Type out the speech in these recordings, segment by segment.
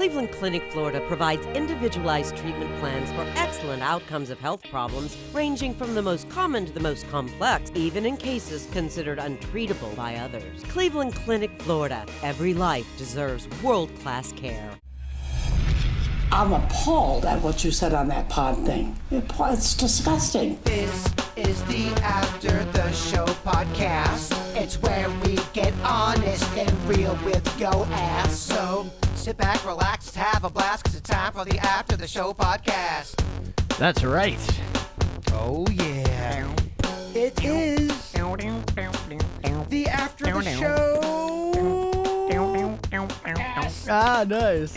Cleveland Clinic, Florida provides individualized treatment plans for excellent outcomes of health problems ranging from the most common to the most complex, even in cases considered untreatable by others. Cleveland Clinic, Florida. Every life deserves world-class care. I'm appalled at what you said on that pod thing. It's disgusting. This is the After the Show podcast. It's where we get honest and real with yo ass. So sit back, relax, have a blast, 'cause it's time for the After the Show podcast. That's right. Oh yeah. It is the After the Show. Ah, nice.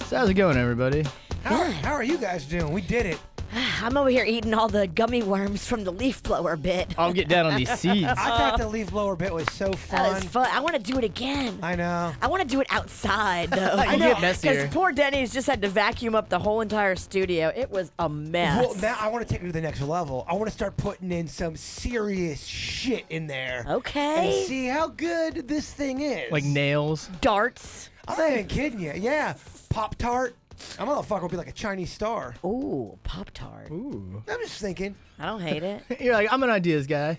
So how's it going, everybody? How are you guys doing? We did it. I'm over here eating all the gummy worms from the leaf blower bit. I'll get down on these seeds. I thought the leaf blower bit was so fun. That was fun. I want to do it again. I know. I want to do it outside, though. I know. Get messier. Because poor Denny's just had to vacuum up the whole entire studio. It was a mess. Well, now I want to take it to the next level. I want to start putting in some serious shit in there. Okay. And see how good this thing is. Like nails. Darts. I'm not even kidding you. Yeah. Pop-Tart. That motherfucker will be like a Chinese star. Ooh, Pop-Tart. Ooh. I'm just thinking. I don't hate it. You're like, I'm an ideas guy.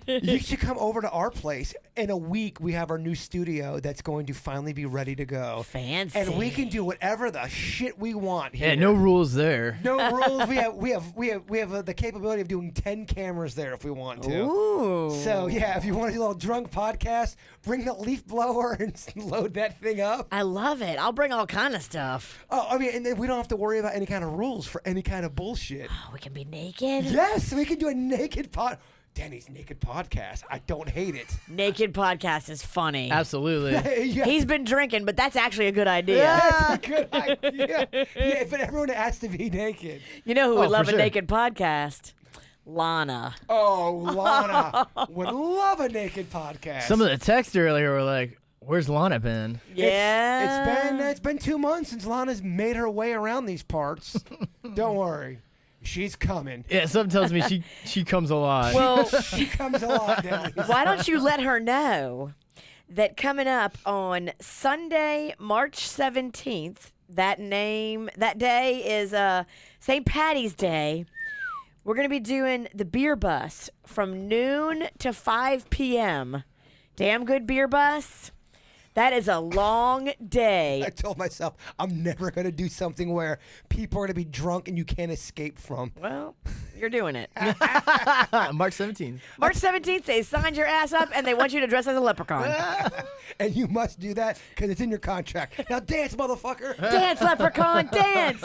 You should come over to our place. In a week, we have our new studio that's going to finally be ready to go. Fancy. And we can do whatever the shit we want here. Yeah, no rules there. No rules. We have the capability of doing 10 cameras there if we want to. Ooh. So yeah, if you want to do a little drunk podcast, bring the leaf blower and load that thing up. I love it. I'll bring all kind of stuff. Oh, I mean, and then we don't have to worry about any kind of rules for any kind of bullshit. Oh, we can be naked. Yes, we can do a naked Danny's naked podcast. I don't hate it. Naked podcast is funny. Absolutely. Yeah. He's been drinking, but that's actually a good idea. That's a good idea. Yeah, but everyone has to be naked. You know who would love for a sure. naked podcast? Lana. Oh, Lana would love a naked podcast. Some of the texts earlier were like, where's Lana been? Yeah. It's been 2 months since Lana's made her way around these parts. Don't worry. She's coming. Yeah, something tells me she comes a lot. Well, She comes a lot, Denny. why don't you let her know that coming up on Sunday, March 17th, that day is St. Patty's Day. We're going to be doing the beer bus from noon to 5 p.m. Damn good beer bus. That is a long day. I told myself I'm never going to do something where people are going to be drunk and you can't escape from. Well, you're doing it. March 17th. March 17th, they signed your ass up and they want you to dress as a leprechaun. And you must do that because it's in your contract. Now dance, motherfucker. Dance, leprechaun, dance.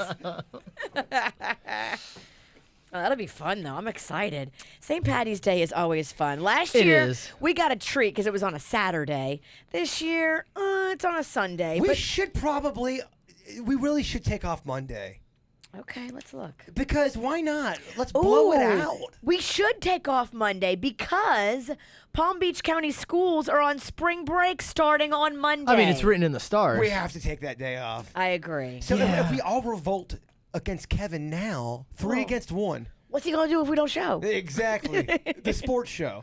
Oh, that'll be fun, though. I'm excited. St. Patty's Day is always fun. Last It year, is. we got a treat because it was on a Saturday. This year, it's on a Sunday. We really should take off Monday. Okay, let's look. Because why not? Let's blow it Ooh, out. We should take off Monday because Palm Beach County schools are on spring break starting on Monday. I mean, it's written in the stars. We have to take that day off. I agree. So Yeah. if we all revolt against Kevin now, 3 against 1. What's he going to do if we don't show? Exactly. The sports show.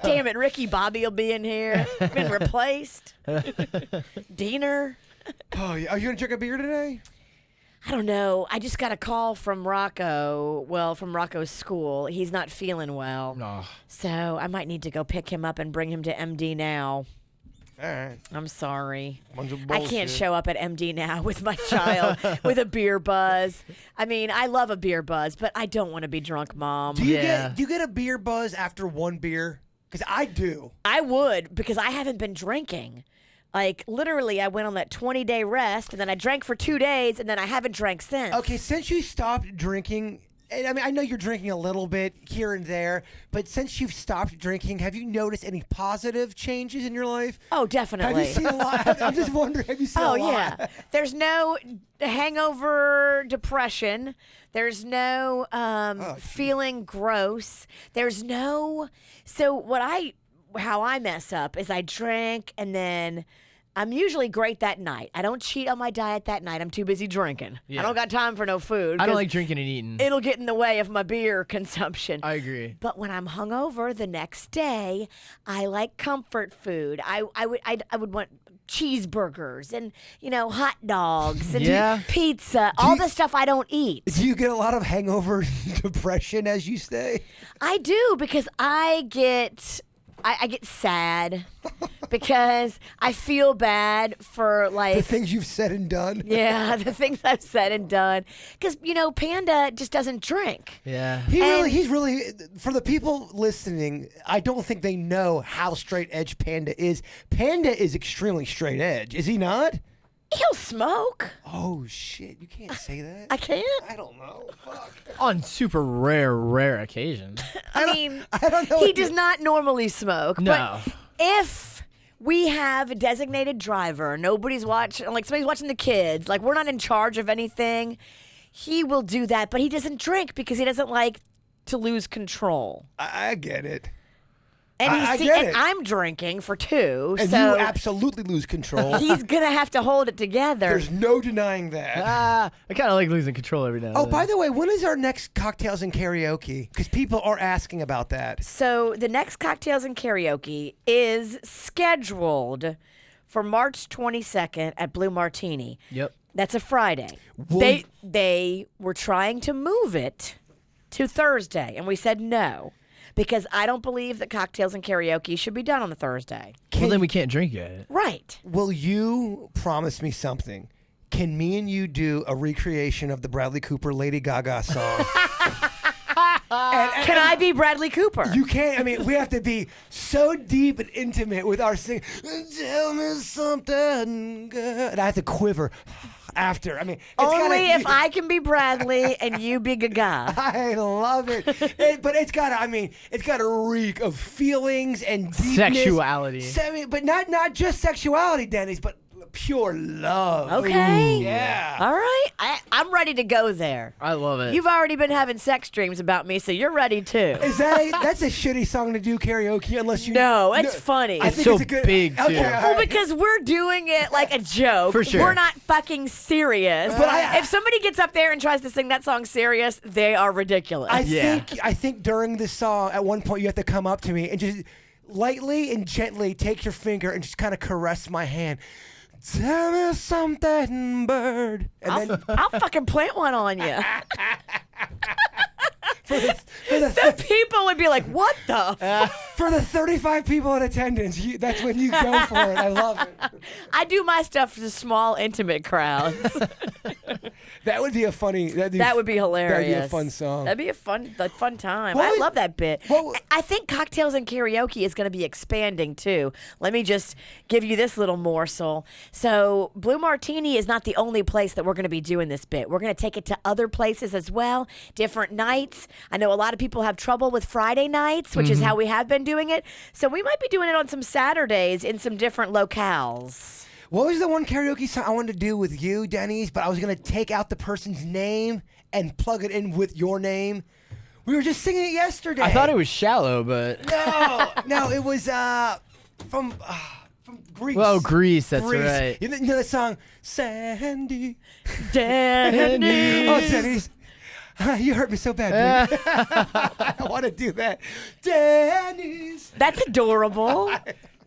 Damn it, Ricky Bobby will be in here. Been replaced. Diener. Oh, yeah. Are you going to drink a beer today? I don't know. I just got a call from Rocco. Well, from Rocco's school. He's not feeling well. Oh. So I might need to go pick him up and bring him to MD now. All right. I'm sorry. Bunch of I bullshit. can't show up at MD now with my child with a beer buzz. I mean, I love a beer buzz, but I don't want to be drunk, Mom. Do you Yeah. get a beer buzz after 1 beer? Because I do. I would because I haven't been drinking. Like, literally, I went on that 20-day rest, and then I drank for 2 days, and then I haven't drank since. Okay, since you stopped drinking, and I mean, I know you're drinking a little bit here and there, but since you've stopped drinking, have you noticed any positive changes in your life? Oh, Have definitely. you seen a lot? I'm just wondering, have you seen a Oh, lot? yeah. There's no hangover depression. There's no feeling gross. There's no... So how I mess up is I drink and then I'm usually great that night. I don't cheat on my diet that night. I'm too busy drinking. Yeah. I don't got time for no food. I don't 'cause like drinking and eating. It'll get in the way of my beer consumption. I agree. But when I'm hungover the next day, I like comfort food. I would want cheeseburgers and, hot dogs and Yeah. pizza, all the stuff I don't eat. Do you get a lot of hangover depression, as you say? I do, because I get sad because I feel bad for The things you've said and done. yeah, the things I've said and done. Because, Panda just doesn't drink. Yeah. He's really, for the people listening, I don't think they know how straight edge Panda is. Panda is extremely straight edge, is he not? He'll smoke. Oh, shit. You can't say that. I can't. I don't know. Fuck. On super rare occasions. I mean, I don't know. he does not normally smoke. No. But if we have a designated driver, nobody's watching, like somebody's watching the kids, like we're not in charge of anything, he will do that. But he doesn't drink because he doesn't like to lose control. I get it. And, I get it. I'm drinking for two, And so you absolutely lose control. he's going to have to hold it together. There's no denying that. I kind of like losing control every now and Oh, then. by the way, when is our next Cocktails and Karaoke? Because people are asking about that. So the next Cocktails and Karaoke is scheduled for March 22nd at Blue Martini. Yep. That's a Friday. Will- They were trying to move it to Thursday, and we said no, because I don't believe that Cocktails and Karaoke should be done on the Thursday. Well, then we can't drink it. Right. Will you promise me something? Can me and you do a recreation of the Bradley Cooper Lady Gaga song? Can I be Bradley Cooper? You can't. I mean, we have to be so deep and intimate with our singing. Tell me something good. And I have to quiver after. I mean, it's Only gotta, if I can be Bradley and you be Gaga. I love it. But it's got to, I mean, it's got to reek of feelings and deepness. Sexuality. But not just sexuality, Denny's, but pure love. Okay. Yeah. All right. I'm ready to go there. I love it. You've already been having sex dreams about me, so you're ready too. Is that's a shitty song to do karaoke unless you. No, it's funny. I It's think so it's a good, big, too. Okay, all Well, right. because we're doing it like a joke. For sure. We're not fucking serious. But if somebody gets up there and tries to sing that song serious, they are ridiculous. I think during this song, at one point, you have to come up to me and just lightly and gently take your finger and just kind of caress my hand. Tell me something, bird. And then I'll fucking plant one on you. for The people would be like, what the for the 35 people in attendance, that's when you go for it. I love it. I do my stuff for the small, intimate crowds. That would be a funny. That would be hilarious. That'd be a fun song. That'd be a fun time. What I was- love that bit. what- I think Cocktails and Karaoke is going to be expanding too. Let me just give you this little morsel. So Blue Martini is not the only place that we're going to be doing this bit. We're going to take it to other places as well, different nights. I know a lot of people have trouble with Friday nights, which is how we have been doing it. So we might be doing it on some Saturdays in some different locales. What was the one karaoke song I wanted to do with you, Denny's? But I was gonna take out the person's name and plug it in with your name. We were just singing it yesterday. I thought it was shallow, but No, it was from Greece. well, Greece. That's Greece. right. You know the song Sandy. Danny. Oh, Denny's. You hurt me so bad, baby. I want to do that. Denny's. That's adorable.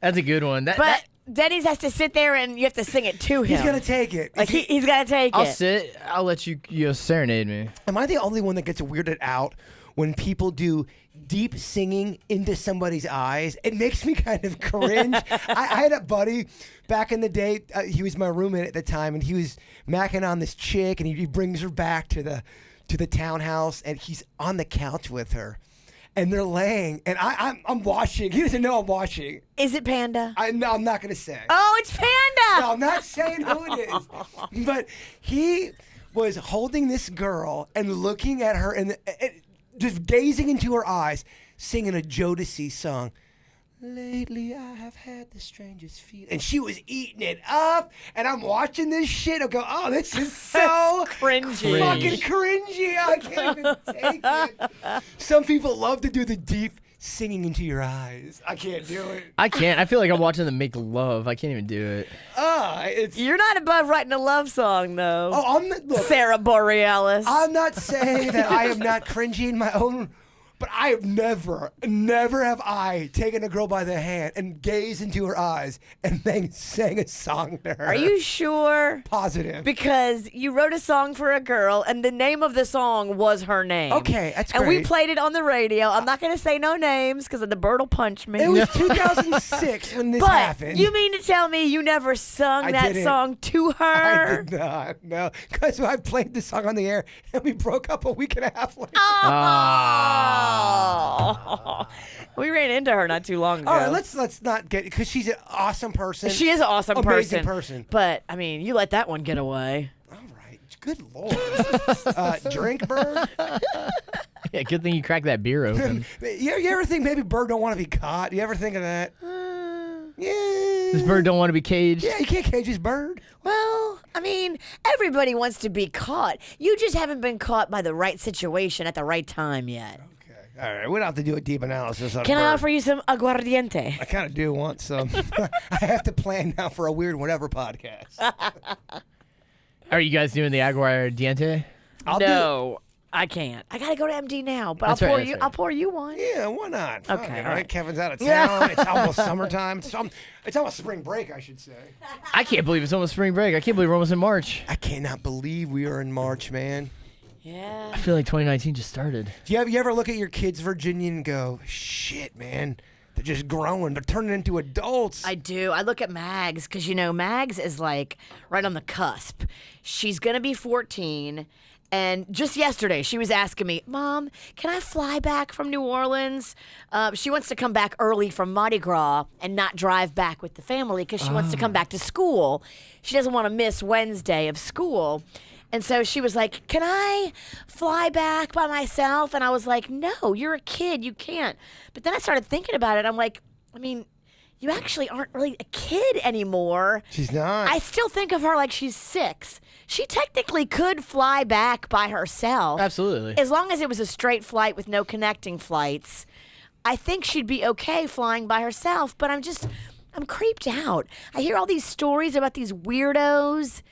That's a good one. But Denny's has to sit there and you have to sing it to him. He's gonna take it. Like he's got to take I'll it. sit. I'll let you serenade me. Am I the only one that gets weirded out when people do deep singing into somebody's eyes? It makes me kind of cringe. I had a buddy back in the day. He was my roommate at the time, and he was macking on this chick, and he brings her back to the townhouse, and he's on the couch with her, and they're laying, and I'm watching. He doesn't know I'm watching. Is it Panda? No, I'm not gonna say. Oh, it's Panda. No, I'm not saying who it is. But he was holding this girl and looking at her and just gazing into her eyes, singing a Jodeci song. Lately I have had the strangest feeling. And she was eating it up. And I'm watching this shit. I go, oh, this is so cringy. fucking cringy. I can't even take it. Some people love to do the deep singing into your eyes. I can't do it. I can't. I feel like I'm watching them make love. I can't even do it. You're You're not above writing a love song, though. Oh, look, Sarah Borealis. I'm not saying that I am not cringy in my own But I have never have I taken a girl by the hand and gazed into her eyes and then sang a song to her. Are you sure? Positive? Because you wrote a song for a girl, and the name of the song was her name. Okay, that's and we great. played it on the radio. I'm not going to say no names because the bird will punch me. It was 2006 when this but happened. you mean to tell me you never sung I that didn't. song to her? I did not, no. Because I played the song on the air and we broke up a week and a half later. Oh. We ran into her not too long ago. All right, let's not get, because she's an awesome person. She is an awesome Amazing person. But, I mean, you let that one get away. All right. Good Lord. Drink, Bird? Yeah, good thing you cracked that beer open. You ever think maybe Bird don't want to be caught? You ever think of that? Yeah. This bird don't want to be caged. Yeah, you can't cage his bird. Well, I mean, everybody wants to be caught. You just haven't been caught by the right situation at the right time yet. Okay. All right. We don't have to do a deep analysis on Can I Bird. offer you some aguardiente? I kind of do want some. I have to plan now for a weird whatever podcast. Are you guys doing the aguardiente? No, I can't. I gotta go to MD now, but That's I'll pour right, you. that's right. I'll pour you one. Yeah, why not? Fuck Okay, it, all right. Kevin's out of town. It's almost summertime. It's almost spring break, I should say. I can't believe it's almost spring break. I can't believe we're almost in March. I cannot believe we are in March, man. Yeah. I feel like 2019 just started. Do you ever look at your kids, Virginia, and go, shit, man, they're just growing. They're turning into adults. I do. I look at Mags because, Mags is like right on the cusp. She's going to be 14. And just yesterday, she was asking me, Mom, can I fly back from New Orleans? She wants to come back early from Mardi Gras and not drive back with the family because she wants to come back to school. She doesn't want to miss Wednesday of school. And so she was like, can I fly back by myself? And I was like, no, you're a kid. You can't. But then I started thinking about it. I'm like, I mean, you actually aren't really a kid anymore. She's not. I still think of her like she's 6. She technically could fly back by herself. Absolutely. As long as it was a straight flight with no connecting flights. I think she'd be okay flying by herself, but I'm creeped out. I hear all these stories about these weirdos,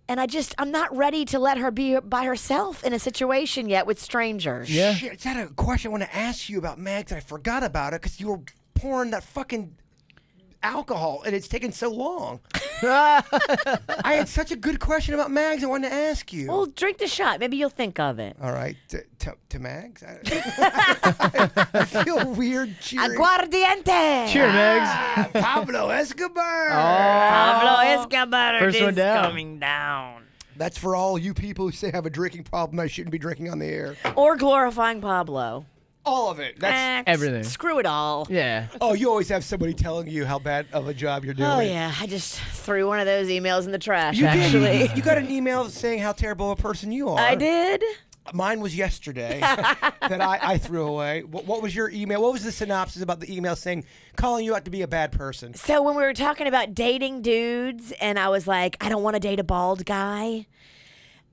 and I'm not ready to let her be by herself in a situation yet with strangers. Yeah. Shit, is that a question I want to ask you about Mags? I forgot about it because you were pouring that fucking alcohol, and it's taken so long. I had such a good question about Mags I wanted to ask you. Well, drink the shot. Maybe you'll think of it. All right, to Mags? I feel weird cheering. Aguardiente. Cheer, Megs. Pablo Escobar. Pablo Escobar First one is down. coming down. That's for all you people who say I have a drinking problem. I shouldn't be drinking on the air. Or glorifying Pablo. All of it. That's everything. Screw it all. Yeah. Oh, you always have somebody telling you how bad of a job you're doing. Oh, yeah. I just threw one of those emails in the trash, You actually. did. You got an email saying how terrible a person you are. I did. Mine was yesterday that I threw away. What was your email? What was the synopsis about the email saying, calling you out to be a bad person? So when we were talking about dating dudes, and I was like, I don't want to date a bald guy.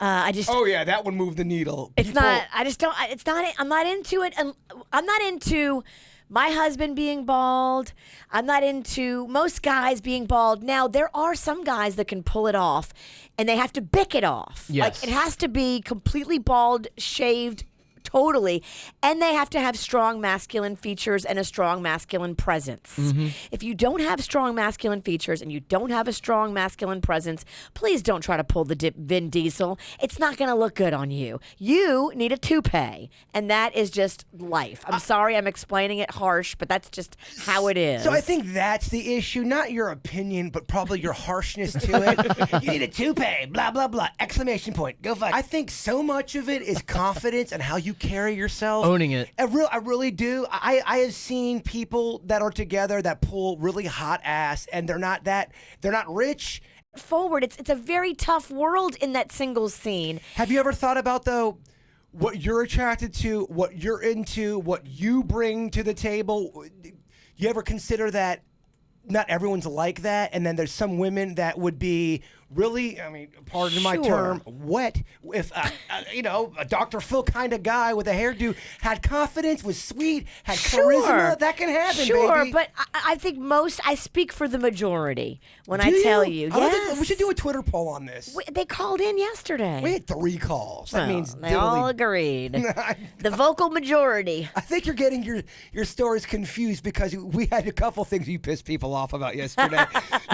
Oh, yeah, that one moved the needle. It's not, I just don't, it's not, I'm not into it. I'm not into my husband being bald. I'm not into most guys being bald. Now, there are some guys that can pull it off, and they have to bick it off. Yes. Like, it has to be completely bald, shaved, totally, and they have to have strong masculine features and a strong masculine presence. If you don't have strong masculine features and you don't have a strong masculine presence, please don't try to pull the Vin Diesel. It's not going to look good on you. You need a toupee, and that is just life. I'm sorry I'm explaining it harsh, but that's just how it is. So I think that's the issue, not your opinion, but probably your harshness to it. You need a toupee, blah, blah, blah, exclamation point, go fuck. I think so much of it is confidence and how you carry yourself. Owning it. I really do. I have seen people that are together that pull really hot ass, and they're not rich. forward, it's a very tough world in that singles scene. Have you ever thought about, though, what you're attracted to, what you're into, what you bring to the table? You ever consider that not everyone's like that, and then there's some women that would be really, I mean, pardon my Sure. term, wet. If a Dr. Phil kind of guy with a hairdo had confidence, was sweet, had charisma, that can happen, Sure, baby. but I think I speak for the majority when Do I tell you. I don't think- Yes. we should do a Twitter poll on this. They called in yesterday. We had 3 calls. That Well, means they all agreed. The vocal majority. I think you're getting your stories confused because we had a couple things you pissed people off about yesterday.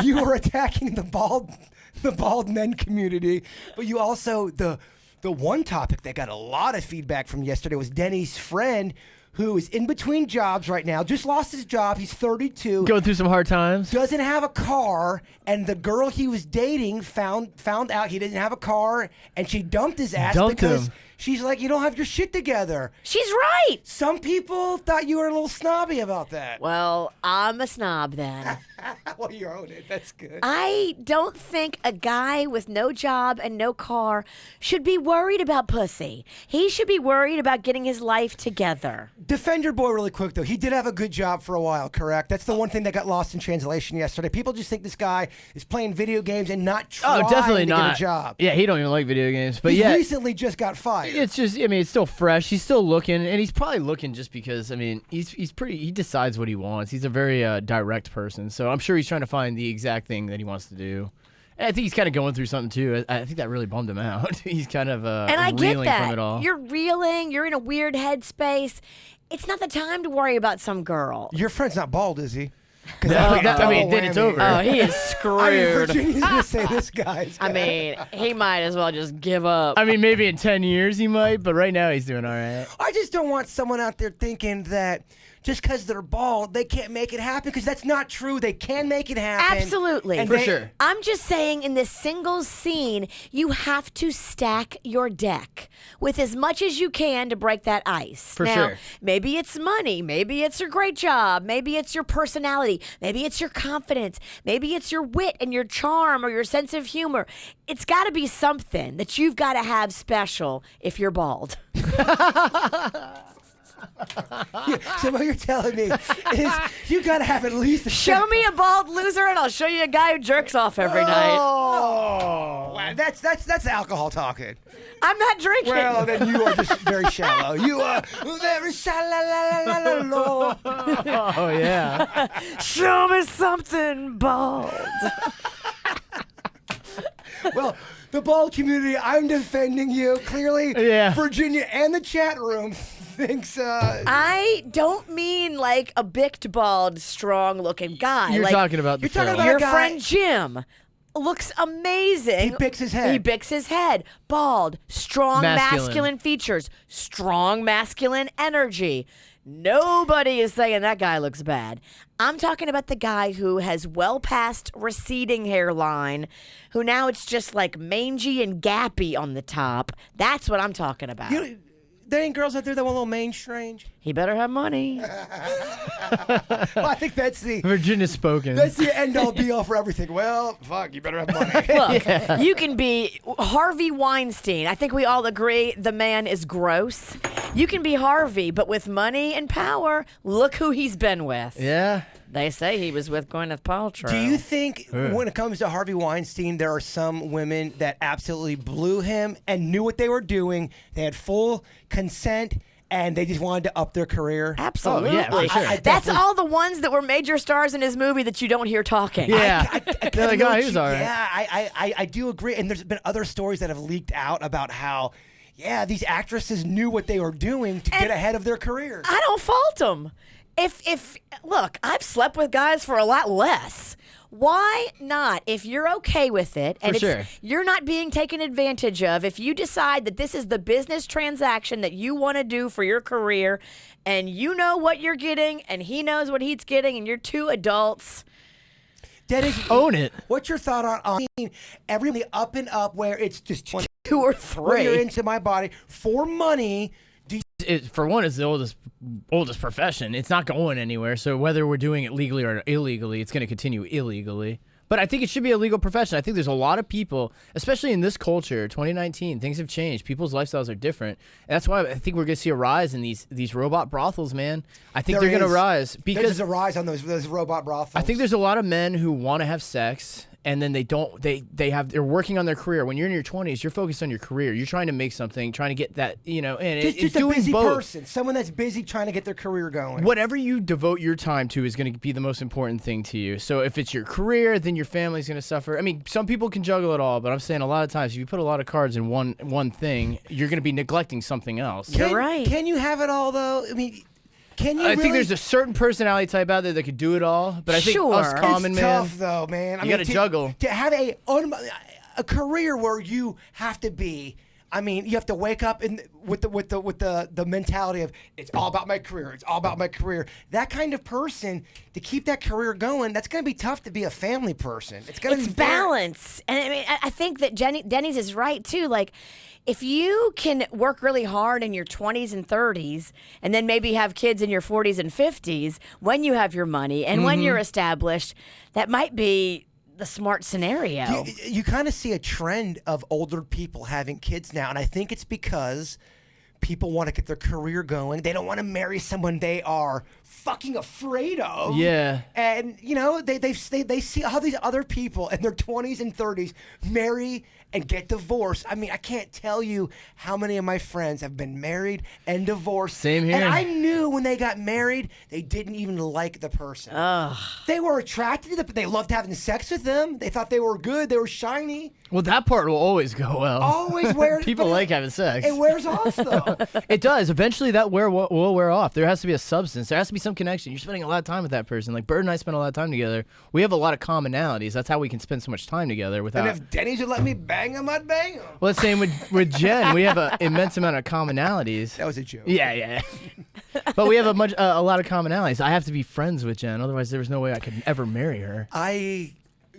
You were attacking the bald men community, but you also the one topic that got a lot of feedback from yesterday was Denny's friend who is in between jobs right now, just lost his job. He's 32. Going through some hard times. Doesn't have a car, and the girl he was dating found out he didn't have a car, and she dumped his ass Dumped because him. she's like, you don't have your shit together. She's right. Some people thought you were a little snobby about that. Well, I'm a snob then. Well, you own it. That's good. I don't think a guy with no job and no car should be worried about pussy. He should be worried about getting his life together. Defend your boy really quick, though. He did have a good job for a while, correct? That's the one thing that got lost in translation yesterday. People just think this guy is playing video games and not trying Definitely to not. get a job. Yeah, he don't even like video games. But He yeah, recently just got fired. it's just, I mean, it's still fresh. He's still looking, and he's probably looking just because, I mean, he decides what he wants. He's a very direct person, so I'm sure he's trying to find the exact thing that he wants to do. And I think he's kind of going through something too. I think that really bummed him out. He's kind of And I get reeling that. from it all. You're reeling. You're in a weird headspace. It's not the time to worry about some girl. Your friend's not bald, is he? No, I mean, then it's over. Oh, he is I mean, screwed. Virginia's going to say this guy's I mean, he might as well just give up. I mean, maybe in 10 years he might, but right now he's doing all right. I just don't want someone out there thinking that just because they're bald, they can't make it happen, because that's not true. They can make it happen. Absolutely. And For they- sure. I'm just saying, in this single scene, you have to stack your deck with as much as you can to break that ice. For now, sure. maybe it's money. Maybe it's your great job. Maybe it's your personality. Maybe it's your confidence. Maybe it's your wit and your charm or your sense of humor. It's got to be something that you've got to have special if you're bald. So what you're telling me is you got to have at least a Show me a bald loser, and I'll show you a guy who jerks off every night. Oh, wow, that's alcohol talking. I'm not drinking. Well, then you are just very shallow. You are very shallow. Oh, yeah. Show me something bald. Well, the bald community, I'm defending you. Clearly, Yeah. Virginia and the chat room thinks. I don't mean like a bicked, bald, strong-looking guy. You're like, talking about the you're talking film. about- your guy- friend Jim looks amazing. He bicks his head. He bicks his head. Bald, strong, Masculine. masculine features, strong, masculine energy. Nobody is saying that guy looks bad. I'm talking about the guy who has well past receding hairline, who now it's just like mangy and gappy on the top. That's what I'm talking about. There ain't girls out there that want a little mane strange. He better have money. Well, I think that's the Virginia's spoken. end all be all for everything. Well, fuck, you better have money. Look, you can be Harvey Weinstein. I think we all agree the man is gross. You can be Harvey, but with money and power, look who he's been with. Yeah. They say he was with Gwyneth Paltrow. Do you think when it comes to Harvey Weinstein, there are some women that absolutely blew him and knew what they were doing? They had full consent and they just wanted to up their career? Absolutely. Oh, yeah, for sure. I That's definitely- all the ones that were major stars in his movie that you don't hear talking. Yeah. I They're kinda like, know oh, what he was all right. Yeah, I do agree. And there's been other stories that have leaked out about how, yeah, these actresses knew what they were doing to get ahead of their career. I don't fault them. If look, I've slept with guys for a lot less. Why not? If you're okay with it and For sure. you're not being taken advantage of, if you decide that this is the business transaction that you want to do for your career and you know what you're getting and he knows what he's getting and you're two adults. Dennis, Own it. what's your thought on everybody up and up where it's just Two or where you're three. into my body for money? For one, it's the oldest profession. It's not going anywhere. So whether we're doing it legally or illegally, it's going to continue illegally. But I think it should be a legal profession. I think there's a lot of people, especially in this culture, 2019, things have changed. People's lifestyles are different. And that's why I think we're going to see a rise in these robot brothels, man. I think they're going to rise There's because a rise on those robot brothels. I think there's a lot of men who want to have sex and then they're working on their career. When you're in your 20s, you're focused on your career. You're trying to make something, trying to get that, and just it's a doing busy both. person, someone that's busy trying to get their career going. Whatever you devote your time to is going to be the most important thing to you. So if it's your career, then your family's going to suffer. I mean, some people can juggle it all, but I'm saying a lot of times if you put a lot of cards in one thing, you're going to be neglecting something else. You're right. Can you have it all though? I mean, can you? I think there's a certain personality type out there that could do it all, but I think Sure. us common it's man, tough though, man. you got to juggle. To have a career where you have to be. I mean, you have to wake up with the mentality of it's all about my career. It's all about my career. That kind of person to keep that career going. That's going to be tough to be a family person. It's going to be balance, and I mean, I think that Denny's is right too. Like, if you can work really hard in your 20s and 30s, and then maybe have kids in your 40s and 50s, when you have your money and when you're established, that might be the smart scenario. You kind of see a trend of older people having kids now, and I think it's because people want to get their career going. They don't want to marry someone they are fucking afraid of. Yeah. And they see how these other people in their 20s and 30s marry and get divorced. I mean, I can't tell you how many of my friends have been married and divorced. Same here. And I knew when they got married, they didn't even like the person. They were attracted to them, but they loved having sex with them. They thought they were good. They were shiny. Well, that part will always go well. Always wears. People like having sex. It wears off though. It does. Eventually, that will wear off. There has to be a substance. There has to be some connection. You're spending a lot of time with that person. Like Bird and I spend a lot of time together. We have a lot of commonalities. That's how we can spend so much time together. Without. And if Denny's would let me bang him, I'd bang him. Well, the same with Jen. We have an immense amount of commonalities. That was a joke. Yeah. But we have a lot of commonalities. I have to be friends with Jen. Otherwise, there was no way I could ever marry her. I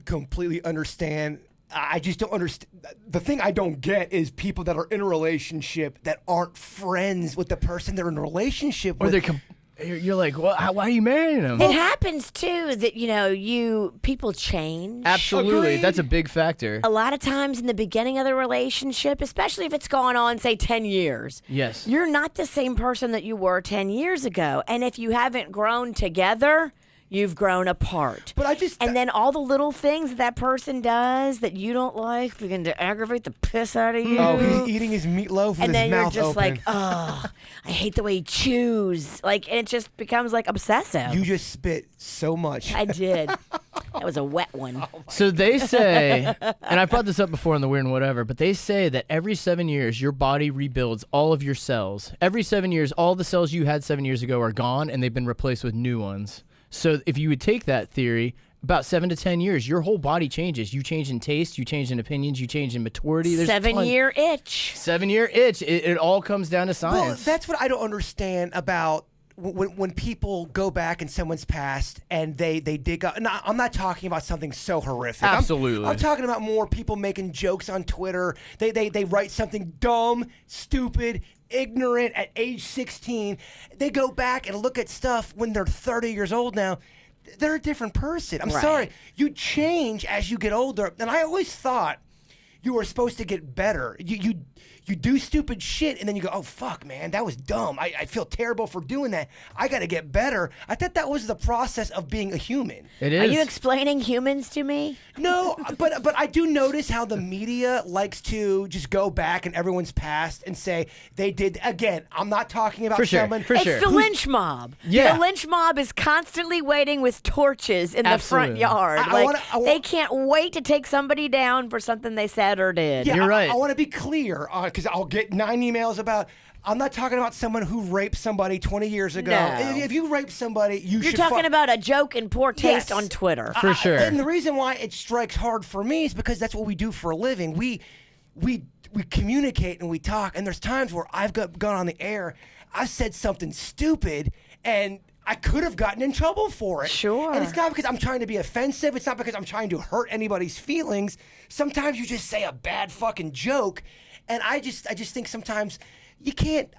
completely understand. I just don't understand. The thing I don't get is people that are in a relationship that aren't friends with the person they're in a relationship Or with. you're like, well, why are you marrying him? It happens too that people change. Absolutely. Agreed. That's a big factor. A lot of times in the beginning of the relationship, especially if it's gone on, say, 10 years, Yes. you're not the same person that you were 10 years ago. And if you haven't grown together, you've grown apart. But and then all the little things that person does that you don't like begin to aggravate the piss out of you. Oh, he's eating his meatloaf with and his then mouth you're just open. like, oh, I hate the way he chews. Like, and it just becomes like obsessive. You just spit so much. I did. That was a wet one. So they say, and I brought this up before in the Weird and Whatever, but they say that every 7 years, your body rebuilds all of your cells. Every 7 years, all the cells you had 7 years ago are gone, and they've been replaced with new ones. So if you would take that theory, about 7 to 10 years, your whole body changes. You change in taste, you change in opinions, you change in maturity. There's 7-year itch. 7-year itch. It all comes down to science. Well, that's what I don't understand about when people go back in someone's past and they dig up. And I'm not talking about something so horrific. Absolutely. I'm talking about more people making jokes on Twitter. They write something dumb, stupid, ignorant at age 16. They go back and look at stuff when they're 30 years old now. They're a different person. I'm sorry. You change as you get older. And I always thought you were supposed to get better. You do stupid shit, and then you go, oh, fuck, man, that was dumb. I feel terrible for doing that. I got to get better. I thought that was the process of being a human. It is. Are you explaining humans to me? No, but I do notice how the media likes to just go back in everyone's past and say they did. Again, I'm not talking about For sure, someone. for sure. It's the lynch mob. Yeah. The lynch mob is constantly waiting with torches in the front Absolutely. yard. I wanna- they can't wait to take somebody down for something they said or did. Yeah, You're right. I want to be clear because I'll get 9 emails about. I'm not talking about someone who raped somebody 20 years ago. No. If you rape somebody, You're should talking about a joke in poor taste Yes. on Twitter. For sure. And the reason why it strikes hard for me is because that's what we do for a living. We communicate and we talk. And there's times where I've gone on the air, I've said something stupid, and I could have gotten in trouble for it. Sure. And it's not because I'm trying to be offensive. It's not because I'm trying to hurt anybody's feelings. Sometimes you just say a bad fucking joke, and I just think sometimes you can't.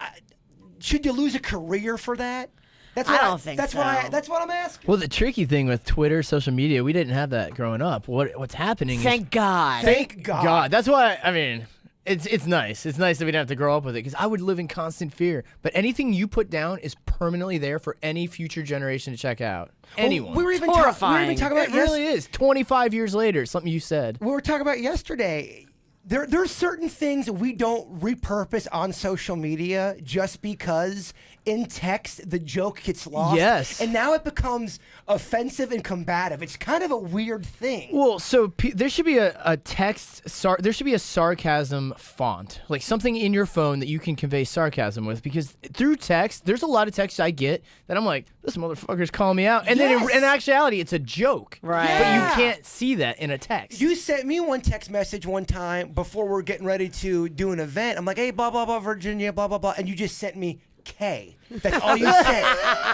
Should you lose a career for that? That's I what don't think that's so. That's what I'm asking. Well, the tricky thing with Twitter, social media, we didn't have that growing up. What's happening is... Thank God. Thank God. That's why, I mean, It's nice. It's nice that we don't have to grow up with it because I would live in constant fear. But anything you put down is permanently there for any future generation to check out. Anyone. We were even Horrifying. talking about It really is. 25 years later, something you said. we were talking about yesterday. There's certain things we don't repurpose on social media just because in text the joke gets lost. Yes. And now it becomes offensive and combative. It's kind of a weird thing. Well, so there should be a text. There should be a sarcasm font, like something in your phone that you can convey sarcasm with. Because through text, there's a lot of texts I get that I'm like, this motherfucker's calling me out, and then in actuality, it's a joke. Right. But Yeah. you can't see that in a text. You sent me one text message one time before we're getting ready to do an event. I'm like, hey, blah, blah, blah, Virginia, blah, blah, blah. And you just sent me K. That's all you said.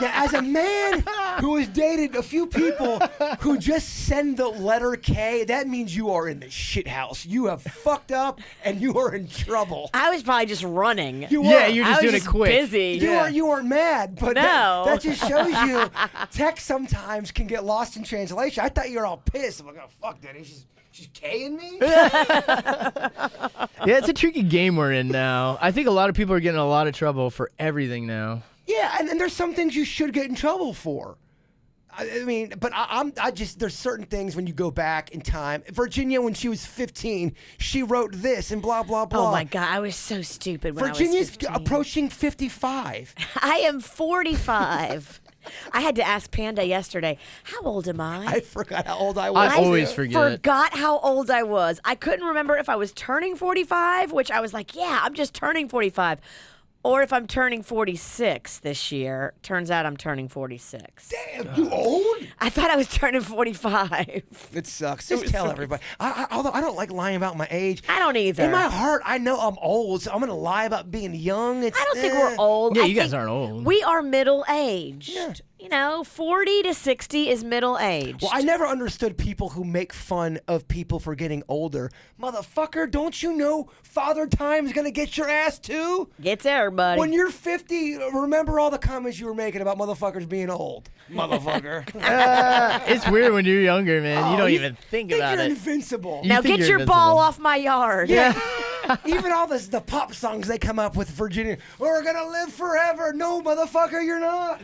Now, as a man who has dated a few people who just send the letter K, that means you are in the shit house. You have fucked up and you are in trouble. I was probably just running. You Yeah, were. you're I just was doing just it quick. busy. You weren't mad, but No. that just shows you text sometimes can get lost in translation. I thought you were all pissed. I'm like, oh, fuck, Daddy. She's K-ing me? Yeah, it's a tricky game we're in now. I think a lot of people are getting in a lot of trouble for everything now. Yeah, and there's some things you should get in trouble for. I mean, but I just, there's certain things when you go back in time. Virginia, when she was 15, she wrote this and blah, blah, blah. Oh my God, I was so stupid when Virginia's I was 15. approaching 55. I am 45. I had to ask Panda yesterday, how old am I? I forgot how old I was. I always forget. Forgot how old I was. I couldn't remember if I was turning 45, which I was like, yeah, I'm just turning 45. Or if I'm turning 46 this year. Turns out I'm turning 46. Damn, you old? I thought I was turning 45. It sucks. Just tell everybody. Although I don't like lying about my age. I don't either. In my heart, I know I'm old, so I'm going to lie about being young. I don't think we're old. Yeah, I you guys think aren't old. We are middle-aged. Yeah. You know, 40 to 60 is middle-aged. Well, I never understood people who make fun of people for getting older. Motherfucker, don't you know Father Time's going to get your ass too? Gets everybody. When you're 50, remember all the comments you were making about motherfuckers being old. Motherfucker. It's weird when you're younger, man. You don't even think about you're it. invincible. You now think get you're your ball invincible. off my yard. Yeah. Even all the pop songs they come up with, Virginia, we're going to live forever. No, motherfucker, you're not.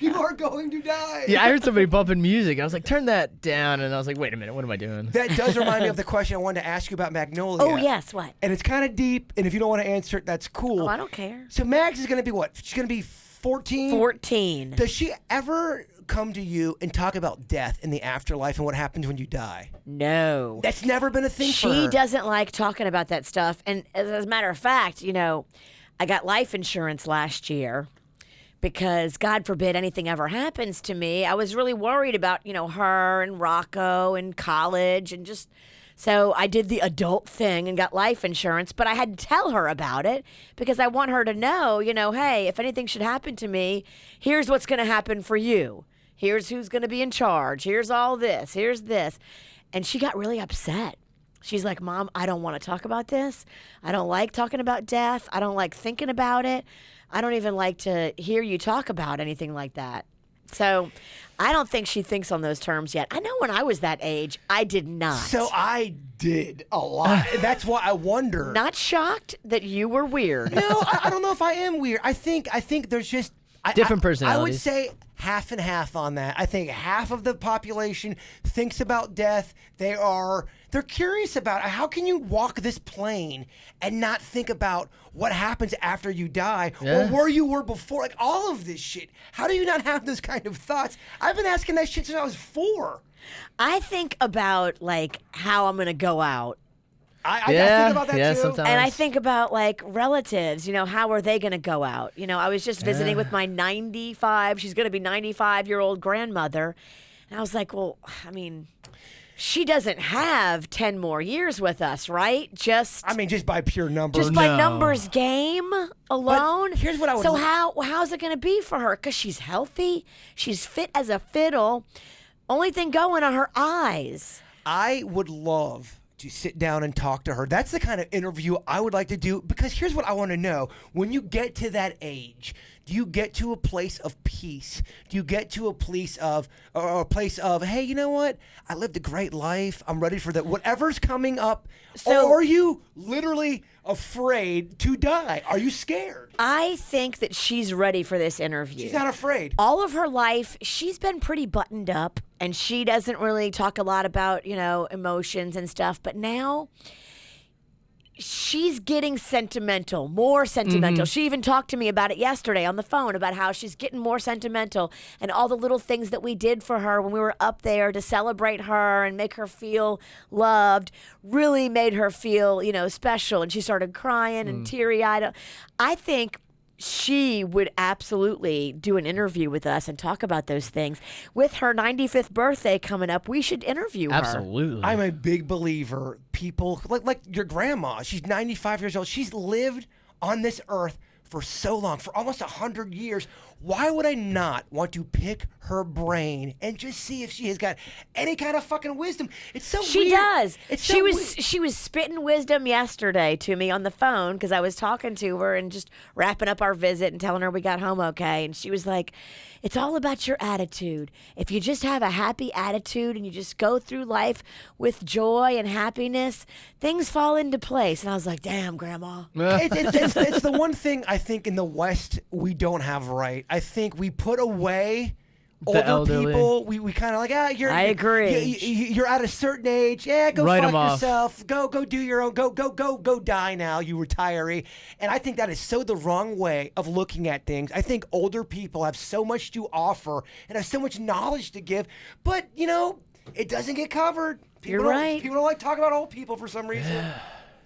You are going to die. Yeah, I heard somebody bumping music. I was like, turn that down. And I was like, wait a minute, what am I doing? That does remind me of the question I wanted to ask you about Magnolia. Oh, yes, what? And it's kind of deep, and if you don't want to answer it, that's cool. Oh, I don't care. So Mags is going to be what? She's going to be 14? 14. Does she ever come to you and talk about death in the afterlife and what happens when you die? No. That's never been a thing for She her. doesn't like talking about that stuff. And as a matter of fact, you know, I got life insurance last year because God forbid anything ever happens to me. I was really worried about, you know, her and Rocco and college and just so I did the adult thing and got life insurance, but I had to tell her about it because I want her to know, you know, hey, if anything should happen to me, here's what's going to happen for you. Here's who's going to be in charge. Here's all this. Here's this. And she got really upset. She's like, Mom, I don't want to talk about this. I don't like talking about death. I don't like thinking about it. I don't even like to hear you talk about anything like that. So I don't think she thinks on those terms yet. I know when I was that age, I did not. So I did a lot. That's why I wonder. Not shocked that you were weird. No, I don't know if I am weird. I think there's just Different I would personalities. say half and half on that. I think half of the population thinks about death. They're curious about it. How can you walk this plane and not think about what happens after you die or where you were before? Like all of this shit. How do you not have those kind of thoughts? I've been asking that shit since I was 4. I think about like how I'm going to go out. I think about that too. sometimes. And I think about like relatives, you know, how are they going to go out? You know, I was just visiting with my 95, she's going to be 95-year-old grandmother. And I was like, well, I mean, she doesn't have 10 more years with us, right? Just by pure numbers. just by numbers game alone. But here's what I would So how's it going to be for her? Because she's healthy, she's fit as a fiddle. Only thing going are her eyes. I would love to sit down and talk to her. That's the kind of interview I would like to do because here's what I want to know. When you get to that age, do you get to a place of peace? Do you get to a place of, hey, you know what? I lived a great life. I'm ready for whatever's coming up. Or are you literally afraid to die? Are you scared? I think that she's ready for this interview. She's not afraid. All of her life, she's been pretty buttoned up, and she doesn't really talk a lot about, emotions and stuff. But now she's getting sentimental, more sentimental. She even talked to me about it yesterday on the phone, about how she's getting more sentimental, and all the little things that we did for her when we were up there to celebrate her and make her feel loved really made her feel, special. And she started crying and teary-eyed. I think she would absolutely do an interview with us and talk about those things. With her 95th birthday coming up, we should interview her. Absolutely. I'm a big believer. People like your grandma, she's 95 years old. She's lived on this earth for so long, for almost 100 years. Why would I not want to pick her brain and just see if she has got any kind of fucking wisdom? It's so weird. She does. It's She was spitting wisdom yesterday to me on the phone because I was talking to her and just wrapping up our visit and telling her we got home okay. And she was like, it's all about your attitude. If you just have a happy attitude and you just go through life with joy and happiness, things fall into place. And I was like, damn, Grandma. It's the one thing I think in the West we don't have right. I think we put away older people. We kind of like, I agree. You're at a certain age. Yeah, go Write fuck 'em off. yourself. Go do your own. Go die now, you retiree. And I think that is so the wrong way of looking at things. I think older people have so much to offer and have so much knowledge to give, but it doesn't get covered. You're right. People don't like talking about old people for some reason.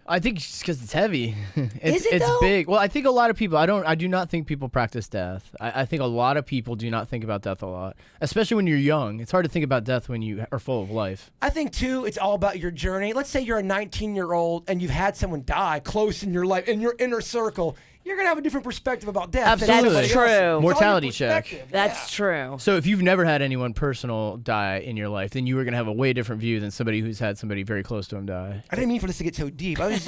I think it's because it's heavy. Is it it's though? big. Well, I think a lot of people. I do not think people practice death. I think a lot of people do not think about death a lot, especially when you're young. It's hard to think about death when you are full of life. I think, too, it's all about your journey. Let's say you're a 19-year-old and you've had someone die close in your life, in your inner circle. You're going to have a different perspective about death. than Absolutely. anybody That's else. true. It's all Mortality your check. perspective. That's true. So if you've never had anyone personal die in your life, then you are going to have a way different view than somebody who's had somebody very close to him die. I didn't mean for this to get so deep. I was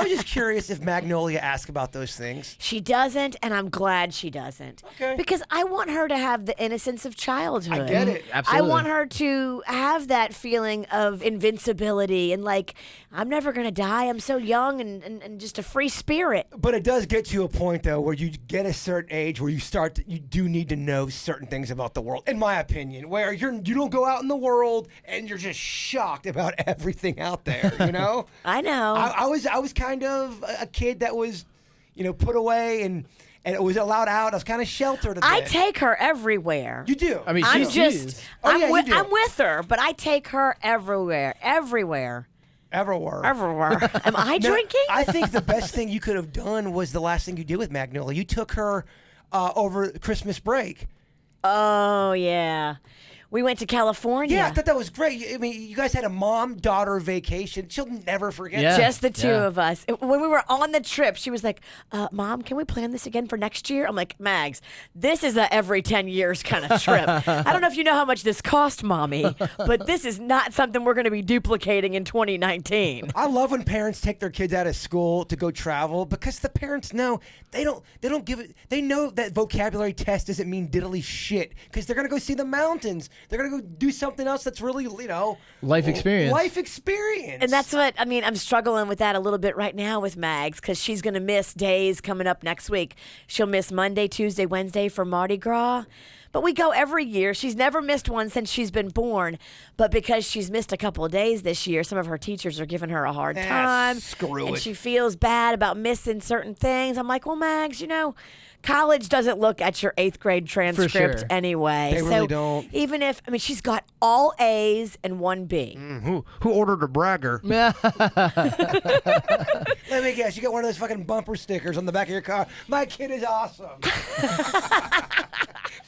just curious if Magnolia asked about those things. She doesn't, and I'm glad she doesn't. Okay. Because I want her to have the innocence of childhood. I get it. Absolutely. I want her to have that feeling of invincibility and like, I'm never going to die. I'm so young and just a free spirit. But it does get to a point, though, where you get a certain age where you do need to know certain things about the world, in my opinion, where you don't go out in the world and you're just shocked about everything out there, I know. I was kind of a kid that was, put away and it was allowed out. I was kind of sheltered a bit. I take her everywhere. You do. I mean, I'm she just, is. Oh, yeah, you do. I'm with her, but I take her everywhere. Everywhere. Am I No, drinking? I think the best thing you could have done was the last thing you did with Magnolia. You took her over Christmas break. Oh, yeah. We went to California. Yeah, I thought that was great. I mean, you guys had a mom-daughter vacation. She'll never forget Yeah. that. Just the two of us. When we were on the trip, she was like, Mom, can we plan this again for next year? I'm like, Mags, this is a every 10 years kind of trip. I don't know if you know how much this cost, Mommy, but this is not something we're going to be duplicating in 2019. I love when parents take their kids out of school to go travel because the parents know they don't give it. They know that vocabulary test doesn't mean diddly shit because they're going to go see the mountains. They're going to go do something else that's really, Life experience. Life experience. And that's what, I'm struggling with that a little bit right now with Mags because she's going to miss days coming up next week. She'll miss Monday, Tuesday, Wednesday for Mardi Gras. But we go every year. She's never missed one since she's been born. But because she's missed a couple of days this year, some of her teachers are giving her a hard time. Screw and it. she feels bad about missing certain things. I'm like, well, Mags, college doesn't look at your 8th grade transcript sure. anyway. They really don't. Even if, she's got all A's and 1 B. Who ordered a bragger? Let me guess. You got one of those fucking bumper stickers on the back of your car. My kid is awesome.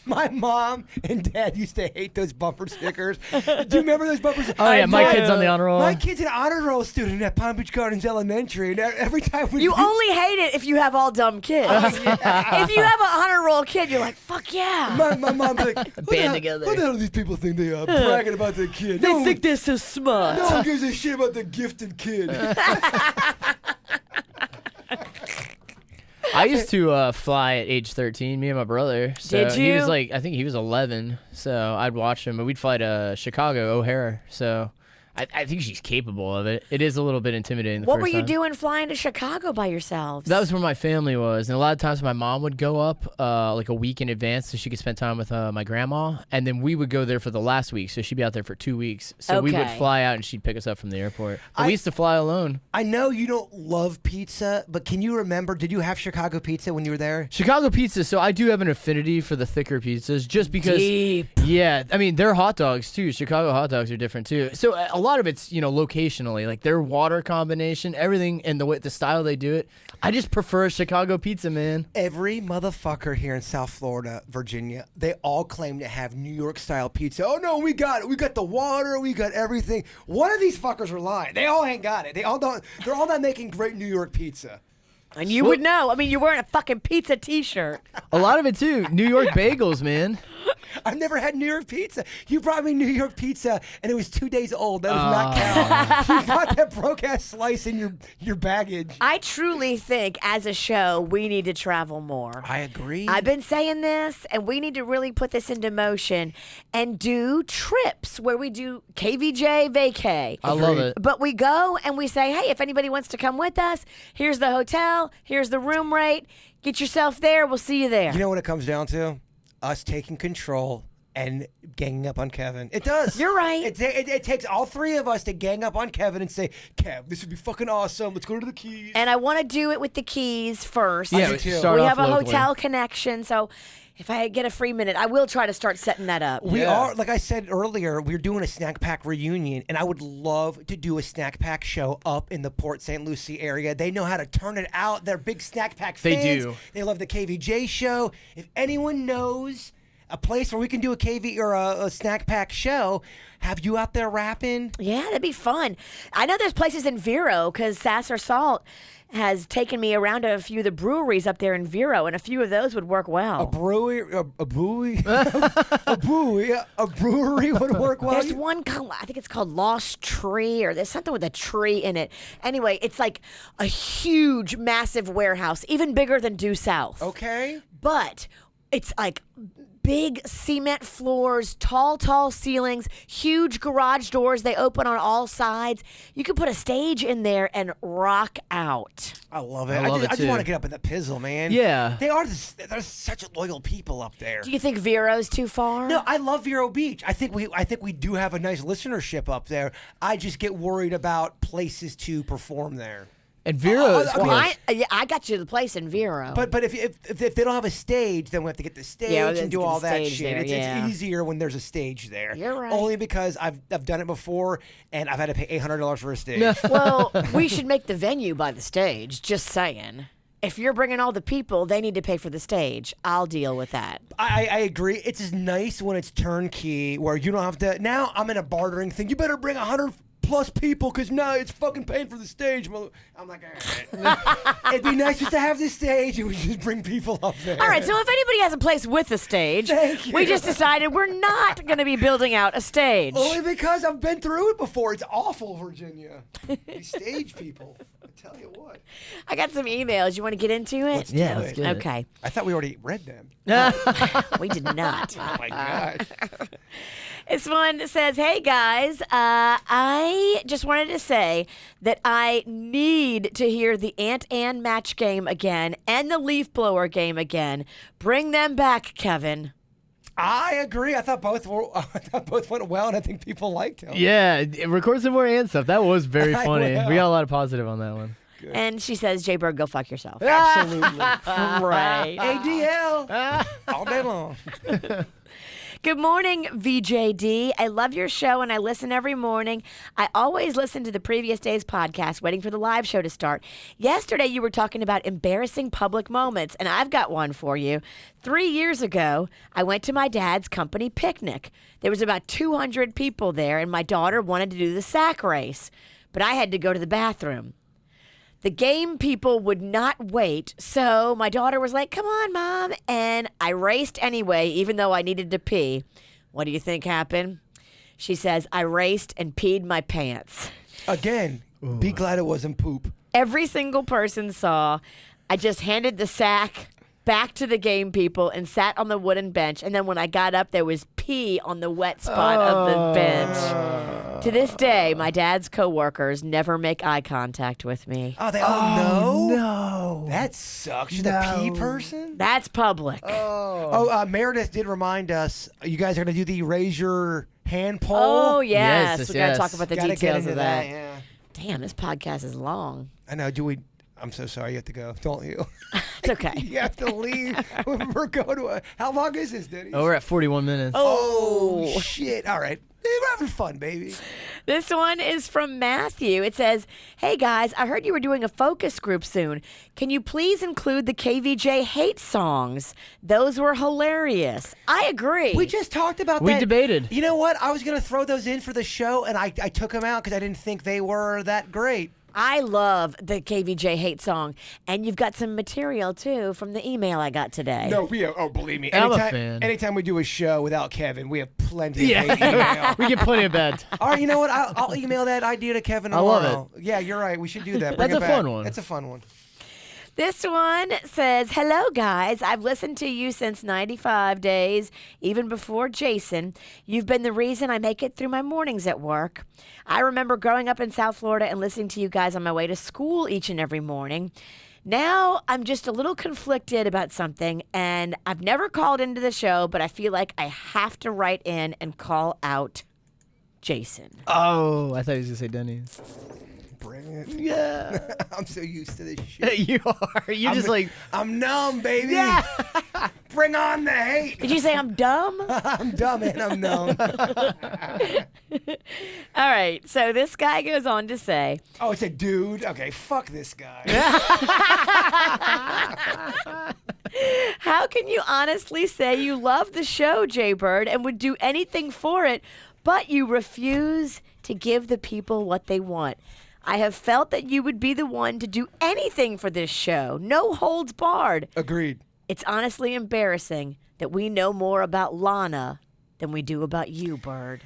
My mom and dad used to hate those bumper stickers. Do you remember those bumper stickers? Oh yeah, my kid's on the honor roll. My kid's an honor roll student at Palm Beach Gardens Elementary, and every time we You only hate it if you have all dumb kids. If you have an honor roll kid, you're like, fuck yeah. my mom's like, Band together. What the hell do these people think they are bragging about their kid? They think they're so smart. no one gives a shit about the gifted kid. I used to fly at age 13, me and my brother. So Did He was you? like, I think he was 11, so I'd watch him. And we'd fly to Chicago, O'Hare. So I think she's capable of it. It is a little bit intimidating the What first were you time. doing flying to Chicago by yourselves? That was where my family was. And a lot of times my mom would go up like a week in advance so she could spend time with my grandma. And then we would go there for the last week. So she'd be out there for 2 weeks. So we would Okay. fly out and she'd pick us up from the airport. But we used to fly alone. I know you don't love pizza, but can you remember, did you have Chicago pizza when you were there? Chicago pizza, so I do have an affinity for the thicker pizzas just because. Deep. Yeah, I mean, their hot dogs too. Chicago hot dogs are different too. So a lot of it's, locationally, like their water combination, everything, and the style they do it. I just prefer Chicago pizza, man. Every motherfucker here in South Florida, Virginia, they all claim to have New York style pizza. Oh no, we got it. We got the water. We got everything. One of these fuckers are lying. They all ain't got it. They all don't. They're all not making great New York pizza. And you would know. I mean, you're wearing a fucking pizza T-shirt. A lot of it too. New York bagels, man. I've never had New York pizza. You brought me New York pizza, and it was 2 days old. That does not count. You got that broke-ass slice in your baggage. I truly think, as a show, we need to travel more. I agree. I've been saying this, and we need to really put this into motion and do trips where we do KVJ vacay. I love it. But we go and we say, hey, if anybody wants to come with us, here's the hotel, here's the room rate. Get yourself there. We'll see you there. You know what it comes down to? Us taking control and ganging up on Kevin. It does. You're right. It takes all three of us to gang up on Kevin and say, Kev, this would be fucking awesome. Let's go to the Keys. And I want to do it with the Keys first. Yeah, do too. start We off have a locally. hotel connection, so if I get a free minute, I will try to start setting that up. We are, like I said earlier, we're doing a snack pack reunion, and I would love to do a snack pack show up in the Port St. Lucie area. They know how to turn it out. They're big snack pack They fans. do. They love the KVJ show. If anyone knows a place where we can do a KV or a snack pack show, have you out there rapping? Yeah, that'd be fun. I know there's places in Vero because Sasser Salt has taken me around to a few of the breweries up there in Vero, and a few of those would work well. A brewery would work well. There's one called, I think it's called Lost Tree, or there's something with a tree in it. Anyway, it's like a huge, massive warehouse, even bigger than Due South. Okay. But it's like big cement floors, tall ceilings, huge garage doors. They open on all sides. You could put a stage in there and rock out. I love it. I love it just too. want to get up in the pizzle, man. Yeah. They're such loyal people up there. Do you think Vero's too far? No, I love Vero Beach. I think we do have a nice listenership up there. I just get worried about places to perform there. And Vero is Well, close. I got you the place in Vero. But if they don't have a stage, then we have to get the stage Yeah, we have and to do get all the that stage shit. there, yeah. It's easier when there's a stage there. You're right. Only because I've done it before and I've had to pay $800 for a stage. well, we should make the venue by the stage. Just saying. If you're bringing all the people, they need to pay for the stage. I'll deal with that. I agree. It's as nice when it's turnkey, where you don't have to. Now I'm in a bartering thing. You better bring 100+ people, because now it's fucking paying for the stage. I'm like, all right. It'd be nice just to have this stage and we just bring people up there. All right, so if anybody has a place with a stage, Thank you. we just decided we're not going to be building out a stage. Only because I've been through it before. It's awful, Virginia. These stage people. I tell you what. I got some emails. You want to get into it? Let's Yeah, do let's it. get it. Okay. I thought we already read them. We did not. Oh my gosh. This one says, hey guys, I just wanted to say that I need to hear the Aunt Anne match game again and the leaf blower game again. Bring them back, Kevin. I agree. I thought both went well, and I think people liked them. Yeah, record some more Ant stuff. That was very I funny. will. We got a lot of positive on that one. And she says, Jay Bird, go fuck yourself. Absolutely. Right. ADL. All day long. Good morning, VJD. I love your show and I listen every morning. I always listen to the previous day's podcast, waiting for the live show to start. Yesterday, you were talking about embarrassing public moments, and I've got one for you. 3 years ago, I went to my dad's company picnic. There was about 200 people there, and my daughter wanted to do the sack race, but I had to go to the bathroom. The game people would not wait, so my daughter was like, come on, Mom. And I raced anyway, even though I needed to pee. What do you think happened? She says, I raced and peed my pants. Again, be glad it wasn't poop. Every single person saw I just handed the sack back to the game people and sat on the wooden bench. And then when I got up, there was pee on the wet spot of the bench. To this day, my dad's coworkers never make eye contact with me. Oh, they all know? No. That sucks. You're the pee person? That's public. Meredith did remind us, you guys are going to do the raise your hand poll. Oh, yes. Yes, We got to yes. talk about the Gotta get details into of that. yeah. Damn, this podcast is long. I know. I'm so sorry you have to go, don't you? It's okay. You have to leave. We're going to how long is this, Denny? Oh, we're at 41 minutes. Oh, shit. All right. We're having fun, baby. This one is from Matthew. It says, "Hey guys, I heard you were doing a focus group soon. Can you please include the KVJ hate songs? Those were hilarious." I agree. We just talked about that. We debated. You know what? I was going to throw those in for the show, and I took them out because I didn't think they were that great. I love the KVJ hate song, and you've got some material too from the email I got today. No, believe me. I'm a fan. Anytime we do a show without Kevin, we have plenty of hate email. We get plenty of bad. All right, you know what? I'll email that idea to Kevin I tomorrow. love Yeah, you're right. We should do that. Bring That's it a back. fun one. That's a fun one. This one says, "Hello, guys. I've listened to you since 95 days, even before Jason. You've been the reason I make it through my mornings at work. I remember growing up in South Florida and listening to you guys on my way to school each and every morning. Now I'm just a little conflicted about something, and I've never called into the show, but I feel like I have to write in and call out Jason." Oh, I thought he was going to say Denny's. Bring it. Yeah. I'm so used to this shit. You are. You're just like, I'm numb, baby. Yeah. Bring on the hate. Did you say I'm dumb? I'm dumb and I'm numb. All right, so this guy goes on to say, Oh, it's a dude? Okay, fuck this guy. "How can you honestly say you love the show, Jay Bird, and would do anything for it, but you refuse to give the people what they want? I have felt that you would be the one to do anything for this show. No holds barred. Agreed. It's honestly embarrassing that we know more about Lana than we do about you, Bird.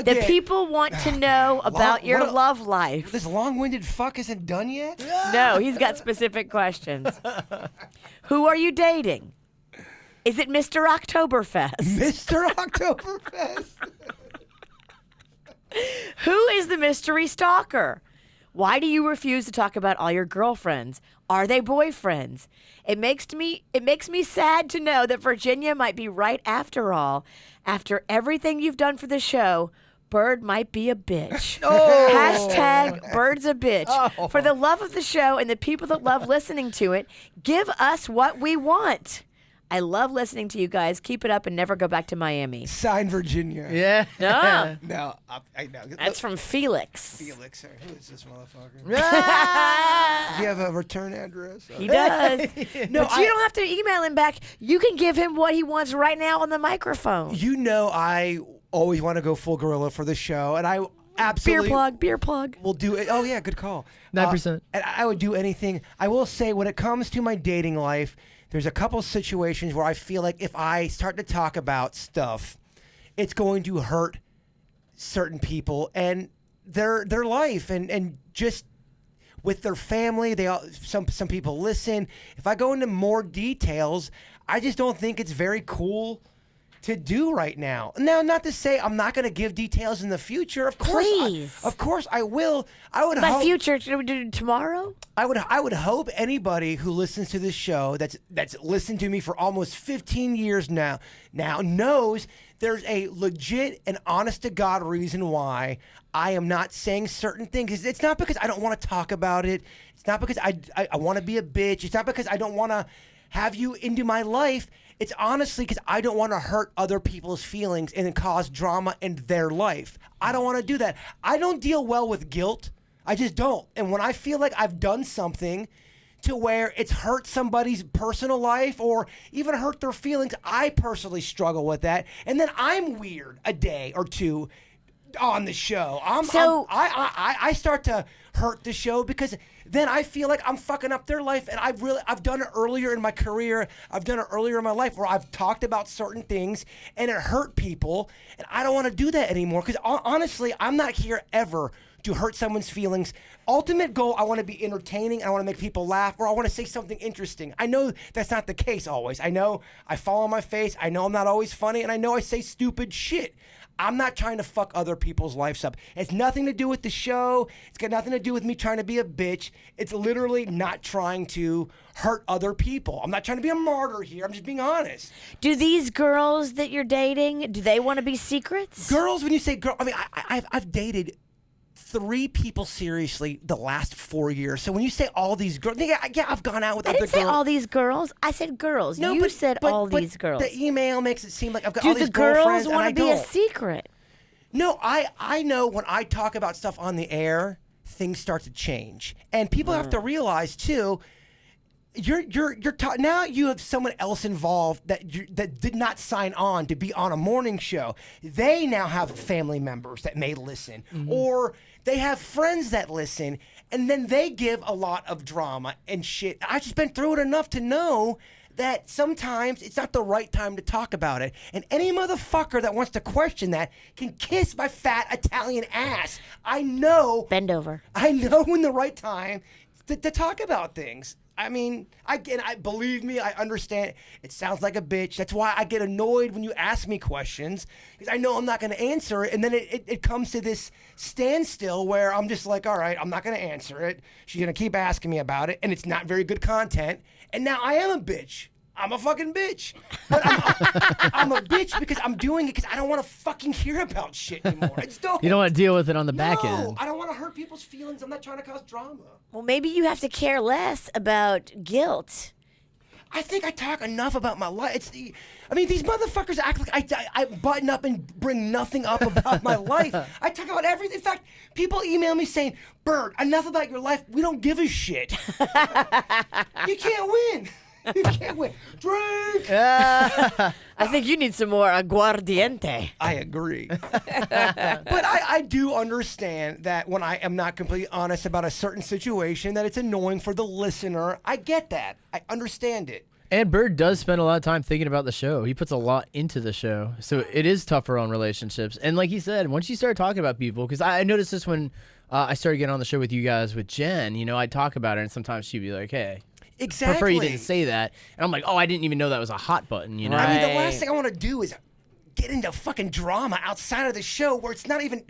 The Again. people want to know about your what a- love life." This long-winded fuck isn't done yet? No, he's got specific questions. "Who are you dating? Is it Mr. Oktoberfest? Mr. Oktoberfest. Who is the mystery stalker? Why do you refuse to talk about all your girlfriends? Are they boyfriends? It makes me sad to know that Virginia might be right after all. After everything you've done for the show, Bird might be a bitch. Hashtag Bird's a bitch. For the love of the show and the people that love listening to it, give us what we want. I love listening to you guys. Keep it up and never go back to Miami." Sign Virginia. yeah. No, No, I know. that's from Felix. Felix. Who is this motherfucker? Ah! Do you have a return address? He does. No, But you don't have to email him back. You can give him what he wants right now on the microphone. You know I always want to go full gorilla for the show, and I absolutely Beer plug. will do it. Oh, yeah, good call. 9%. And I would do anything. I will say, when it comes to my dating life, there's a couple situations where I feel like if I start to talk about stuff, it's going to hurt certain people and their life and just with their family. Some people listen. If I go into more details, I just don't think it's very cool to do right now. Now, not to say I'm not going to give details in the future. Of course, Please. of course I will. I would My hope. future, should we do tomorrow? I would hope anybody who listens to this show that's listened to me for almost 15 years now knows there's a legit and honest to God reason why I am not saying certain things. It's not because I don't want to talk about it. It's not because I want to be a bitch. It's not because I don't want to have you into my life. It's honestly because I don't want to hurt other people's feelings and cause drama in their life. I don't want to do that. I don't deal well with guilt. I just don't. And when I feel like I've done something to where it's hurt somebody's personal life or even hurt their feelings, I personally struggle with that. And then I'm weird a day or two on the show. I start to hurt the show because then I feel like I'm fucking up their life, and I've done it earlier in my career. I've done it earlier in my life where I've talked about certain things and it hurt people, and I don't want to do that anymore because honestly, I'm not here ever to hurt someone's feelings. Ultimate goal, I want to be entertaining, I want to make people laugh, or I want to say something interesting. I know that's not the case always. I know I fall on my face. I know I'm not always funny, and I know I say stupid shit. I'm not trying to fuck other people's lives up. It's nothing to do with the show. It's got nothing to do with me trying to be a bitch. It's literally not trying to hurt other people. I'm not trying to be a martyr here. I'm just being honest. Do these girls that you're dating, do they want to be secrets? Girls, when you say girl, I mean, I've dated 3 people seriously the last 4 years. So when you say all these girls, yeah, I've gone out with I other didn't girls. say all these girls. I said girls. No, You but- said but- all but these girls. The email makes it seem like I've got Do all the these girlfriends girls and want I to be a don't. secret? No, I know when I talk about stuff on the air, things start to change, and people have to realize too. Now you have someone else involved that did not sign on to be on a morning show. They now have family members that may listen, or they have friends that listen, and then they give a lot of drama and shit. I've just been through it enough to know that sometimes it's not the right time to talk about it. And any motherfucker that wants to question that can kiss my fat Italian ass. I know Bend over. I know when the right time to talk about things. I mean, I believe me, I understand. It sounds like a bitch. That's why I get annoyed when you ask me questions, because I know I'm not going to answer it. And then it comes to this standstill where I'm just like, all right, I'm not going to answer it. She's going to keep asking me about it, and it's not very good content. And now I am a bitch. I'm a fucking bitch. But I'm a bitch because I'm doing it because I don't want to fucking hear about shit anymore. I just don't. You don't want to deal with it on the back No, end. I don't want to hurt people's feelings. I'm not trying to cause drama. Well, maybe you have to care less about guilt. I think I talk enough about my life. I mean, these motherfuckers act like I button up and bring nothing up about my life. I talk about everything. In fact, people email me saying, Bert, enough about your life. We don't give a shit. You can't win. You can't win. Drink! I think you need some more aguardiente. I agree. But I do understand that when I am not completely honest about a certain situation, that it's annoying for the listener. I get that. I understand it. And Bird does spend a lot of time thinking about the show. He puts a lot into the show. So it is tougher on relationships. And like he said, once you start talking about people, because I noticed this when I started getting on the show with you guys with Jen, I'd talk about it, and sometimes she'd be like, hey, Exactly. prefer you didn't say that. And I'm like, oh, I didn't even know that was a hot button, I mean, the Right. last thing I want to do is get into fucking drama outside of the show where it's not even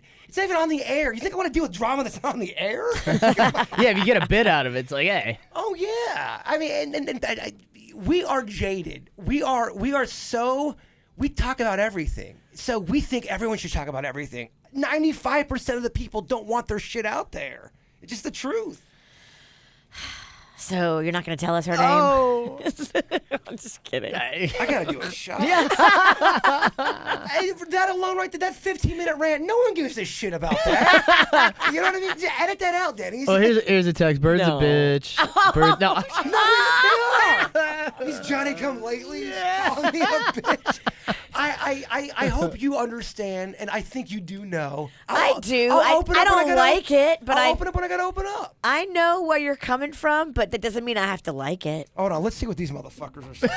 on the air. You think I want to deal with drama that's not on the air? Yeah, if you get a bit out of it, it's like, hey. Oh yeah. I mean, and we are jaded. We talk about everything. So we think everyone should talk about everything. 95% of the people don't want their shit out there. It's just the truth. So you're not going to tell us her name? Oh. I'm just kidding. I gotta do a shot. Yeah. For that alone, right there, that 15-minute rant, no one gives a shit about that. You know what I mean? Just edit that out, Danny. Oh, here's a text. Bird's No. a bitch. Bird, no. These Johnny come lately calling me a bitch. I hope you understand, and I think you do know. I do. I'll open I up when don't gotta- like it, but I'll I open up when I gotta open up. I know where you're coming from, but that doesn't mean I have to like it. Hold on, let's see what these motherfuckers are saying.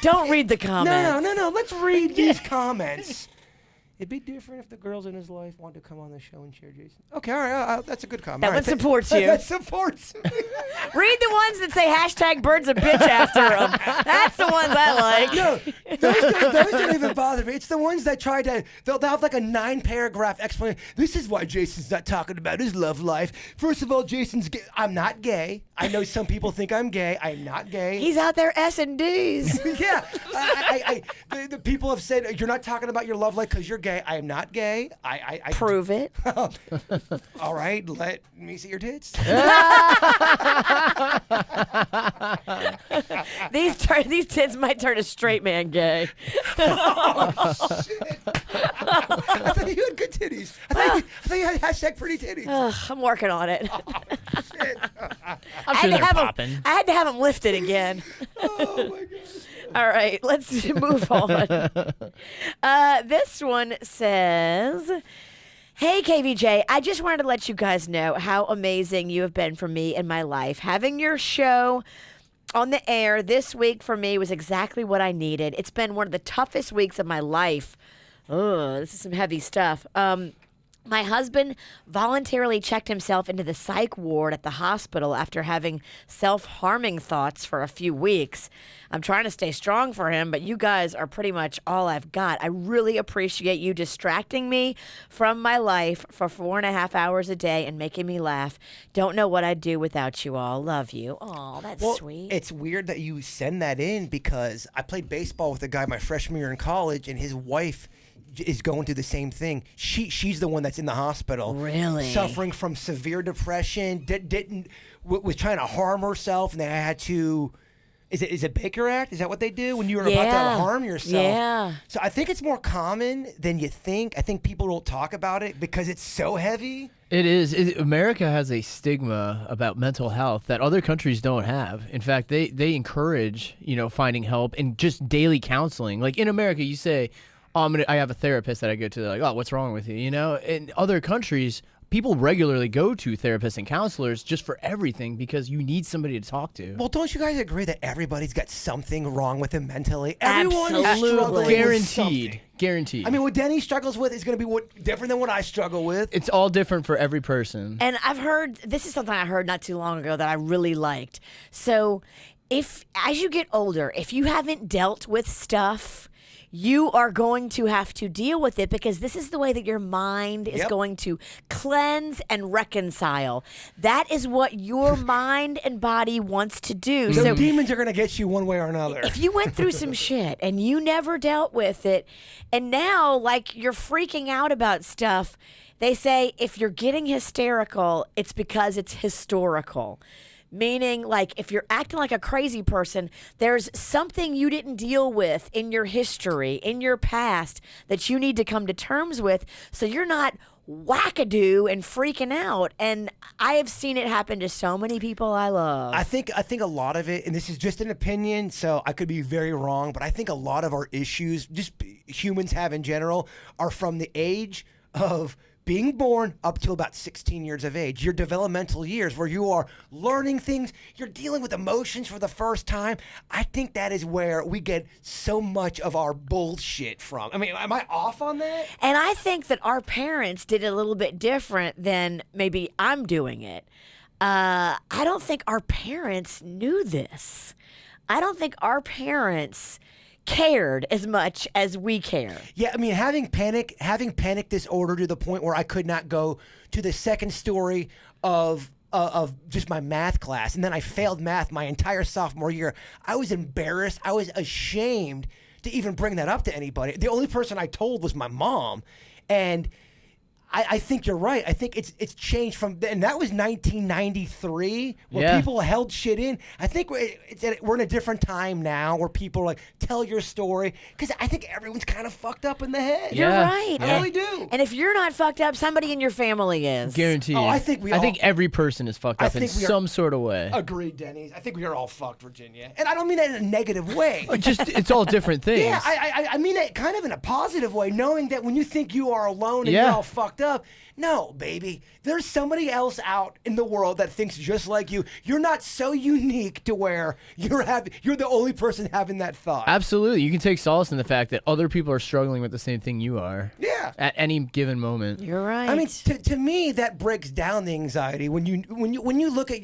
Don't read the comments. No. Let's read these comments. It'd be different if the girls in his life wanted to come on the show and share Jason. Okay, all right, that's a good comment. That All one right, supports you. That supports me. Read the ones that say hashtag birds a bitch after them. That's the ones I like. No, those don't even bother me. It's the ones that try to, they'll have like a 9-paragraph explanation. This is why Jason's not talking about his love life. First of all, Jason's gay. I'm not gay. I know some people think I'm gay. I'm not gay. He's out there S&Ds. Yeah. The people have said, you're not talking about your love life because you're gay. I am not gay. I Prove it. All right, let me see your tits. These tits might turn a straight man gay. Shit. I thought you had good titties. I thought you had hashtag pretty titties. Ugh, I'm working on it. Shit. I'm sure they're have popping. I had to have them lifted again. Oh my god. All right, let's move on. This one says, hey, KVJ, I just wanted to let you guys know how amazing you have been for me in my life. Having your show on the air this week for me was exactly what I needed. It's been one of the toughest weeks of my life. Ugh, this is some heavy stuff. My husband voluntarily checked himself into the psych ward at the hospital after having self-harming thoughts for a few weeks. I'm trying to stay strong for him, but you guys are pretty much all I've got. I really appreciate you distracting me from my life for 4.5 hours a day and making me laugh. Don't know what I'd do without you all. Love you. Oh, that's sweet. It's weird that you send that in because I played baseball with a guy my freshman year in college, and his wife is going through the same thing. She's the one that's in the hospital, Really? suffering from severe depression. Was trying to harm herself, and they had to. Is it Baker Act? Is that what they do when you are about to harm yourself? Yeah. So I think it's more common than you think. I think people don't talk about it because it's so heavy. It is. America has a stigma about mental health that other countries don't have. In fact, they encourage, finding help and just daily counseling. Like in America, you say, I have a therapist that I go to. They're like, oh, what's wrong with you? In other countries, people regularly go to therapists and counselors just for everything because you need somebody to talk to. Well, don't you guys agree that everybody's got something wrong with them mentally? Everyone is Absolutely. struggling with something. Guaranteed. I mean, what Denny struggles with is going to be different than what I struggle with. It's all different for every person. And I've heard, this is something I heard not too long ago that I really liked. So as you get older, if you haven't dealt with stuff, you are going to have to deal with it because this is the way that your mind is going to cleanse and reconcile. That is what your mind and body wants to do. So So demons are going to get you one way or another. if you went through some shit and you never dealt with it, and now you're freaking out about stuff, they say if you're getting hysterical, it's because it's historical. Meaning, if you're acting like a crazy person, there's something you didn't deal with in your history, in your past, that you need to come to terms with so you're not wackadoo and freaking out. And I have seen it happen to so many people I love. I think a lot of it, and this is just an opinion, so I could be very wrong, but I think a lot of our issues, just humans have in general, are from the age of being born up to about 16 years of age, your developmental years where you are learning things, you're dealing with emotions for the first time. I think that is where we get so much of our bullshit from. I mean, am I off on that? And I think that our parents did it a little bit different than maybe I'm doing it. I don't think our parents knew this. I don't think our parents cared as much as we care. Yeah, I mean, having panic disorder to the point where I could not go to the second story of just my math class, and then I failed math my entire sophomore year. I was embarrassed. I was ashamed to even bring that up to anybody. The only person I told was my mom, and I think you're right. I think it's changed from, and that was 1993 where people held shit in. I think we're in a different time now where people are like, tell your story, because I think everyone's kind of fucked up in the head. You're right. I really do. And if you're not fucked up, somebody in your family is. Guaranteed. Oh, I think every person is fucked up in some sort of way. Agreed, Denny. I think we are all fucked, Virginia. And I don't mean that in a negative way. It's all different things. Yeah, I mean that kind of in a positive way, knowing that when you think you are alone and you're all fucked up, no, baby. There's somebody else out in the world that thinks just like you. You're not so unique to where you're the only person having that thought. Absolutely. You can take solace in the fact that other people are struggling with the same thing you are. Yeah. At any given moment. You're right. I mean, to me, that breaks down the anxiety when you look at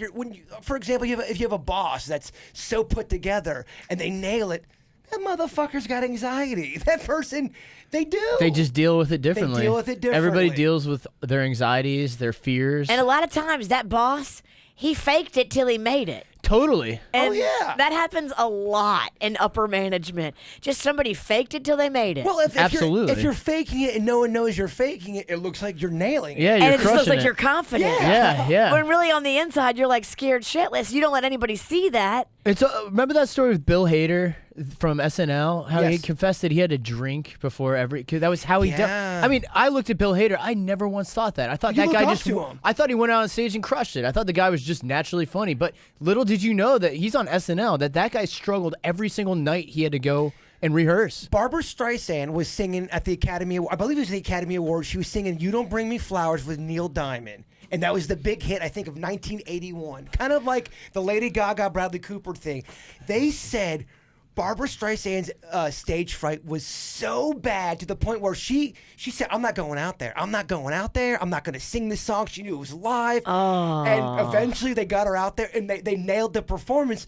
for example, if you have a boss that's so put together and they nail it, that motherfucker's got anxiety. That person, they do. They just deal with it differently. They deal with it differently. Everybody deals with their anxieties, their fears. And a lot of times that boss, he faked it till he made it. Totally. And yeah. that happens a lot in upper management. Just somebody faked it till they made it. Well, Absolutely. If you're faking it and no one knows you're faking it, it looks like you're nailing it. Yeah, you're and it just crushing looks like it. you're confident. Yeah. When really on the inside, you're like scared shitless. You don't let anybody see that. Remember that story with Bill Hader from SNL? How he Yes. confessed that he had to drink before cause that was how he dealt. I mean, I looked at Bill Hader. I never once thought that. I thought You that guy looked up just. to him. I thought he went out on stage and crushed it. I thought the guy was just naturally funny. But little did you know that he's on SNL. That guy struggled every single night he had to go and rehearse. Barbra Streisand was singing at the Academy. I believe it was the Academy Awards. She was singing "You Don't Bring Me Flowers" with Neil Diamond. And that was the big hit, I think, of 1981. Kind of like the Lady Gaga, Bradley Cooper thing. They said Barbara Streisand's stage fright was so bad to the point where she said, I'm not going out there. I'm not going out there. I'm not going to sing this song. She knew it was live. Oh. And eventually they got her out there and they nailed the performance.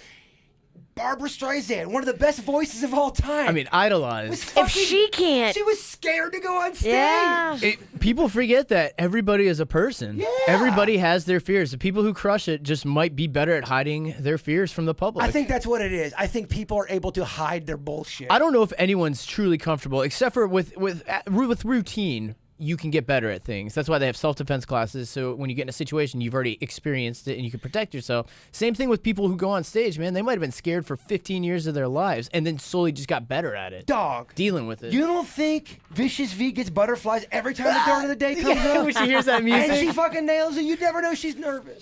Barbara Streisand, one of the best voices of all time. I mean, idolized. If she can't. She was scared to go on stage. Yeah. People forget that everybody is a person. Yeah. Everybody has their fears. The people who crush it just might be better at hiding their fears from the public. I think that's what it is. I think people are able to hide their bullshit. I don't know if anyone's truly comfortable, except for with routine. You can get better at things. That's why they have self-defense classes. So when you get in a situation, you've already experienced it and you can protect yourself. Same thing with people who go on stage, man. They might have been scared for 15 years of their lives and then slowly just got better at it. Dog. Dealing with it. You don't think Vicious V gets butterflies every time the Dawn of the Day comes up? When she hears that music. And she fucking nails it. You never know she's nervous.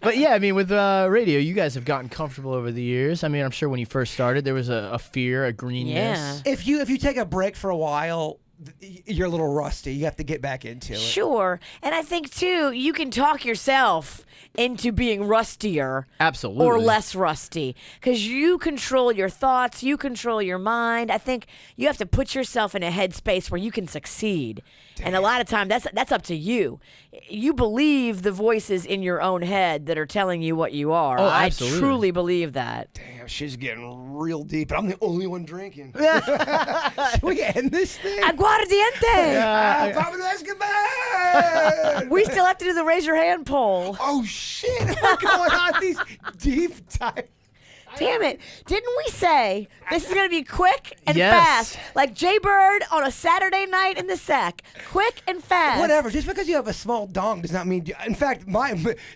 But yeah, I mean, with radio, you guys have gotten comfortable over the years. I mean, I'm sure when you first started, there was a fear, a greenness. Yeah. If you take a break for a while, you're a little rusty. You have to get back into it. Sure. And I think, too, you can talk yourself into being rustier. Absolutely. Or less rusty. Because you control your thoughts. You control your mind. I think you have to put yourself in a headspace where you can succeed. Damn. And a lot of time, that's up to you. You believe the voices in your own head that are telling you what you are. Oh, I absolutely. truly believe that. Damn, she's getting real deep. I'm the only one drinking. Should we end this thing? Aguardiente! Pablo Escobar! We still have to do the raise your hand poll. Oh, shit. We're going on these deep dive. Damn it. Didn't we say this is going to be quick and Yes. fast? Like Jay Bird on a Saturday night in the sack. Quick and fast. Whatever. Just because you have a small dong does not mean. In fact,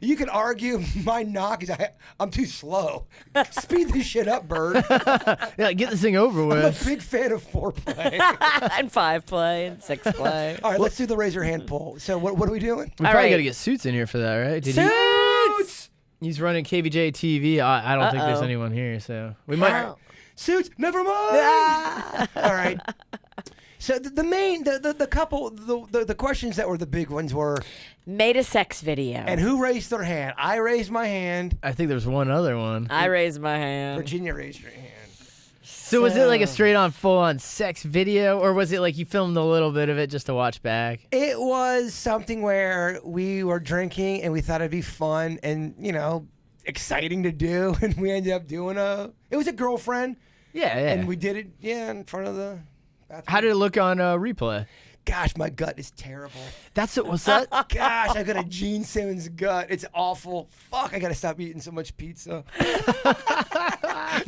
you can argue my knock is I'm too slow. Speed this shit up, Bird. Yeah, get this thing over I'm a with. big fan of foreplay. And 5 play and 6 play. All right, let's do the raise your hand poll. So what are we doing? We All probably right. got to get Suits in here for that, right? Suits! He's running KVJ TV. I don't think there's Uh-oh. anyone here, so we might. How? Suits, never mind. All right. So the couple, the questions that were the big ones were, Made a sex video. and who raised their hand? I raised my hand. I think there's one other one. I raised my hand. Virginia raised her hand. So was it like a straight-on, full-on sex video, or was it like you filmed a little bit of it just to watch back? It was something where we were drinking and we thought it'd be fun and, exciting to do. And we ended up doing it was a girlfriend. Yeah, yeah. And we did it, in front of the bathroom. How did it look on replay? Gosh, my gut is terrible. That's it. What's that? Gosh, I got a Gene Simmons gut. It's awful. Fuck, I got to stop eating so much pizza.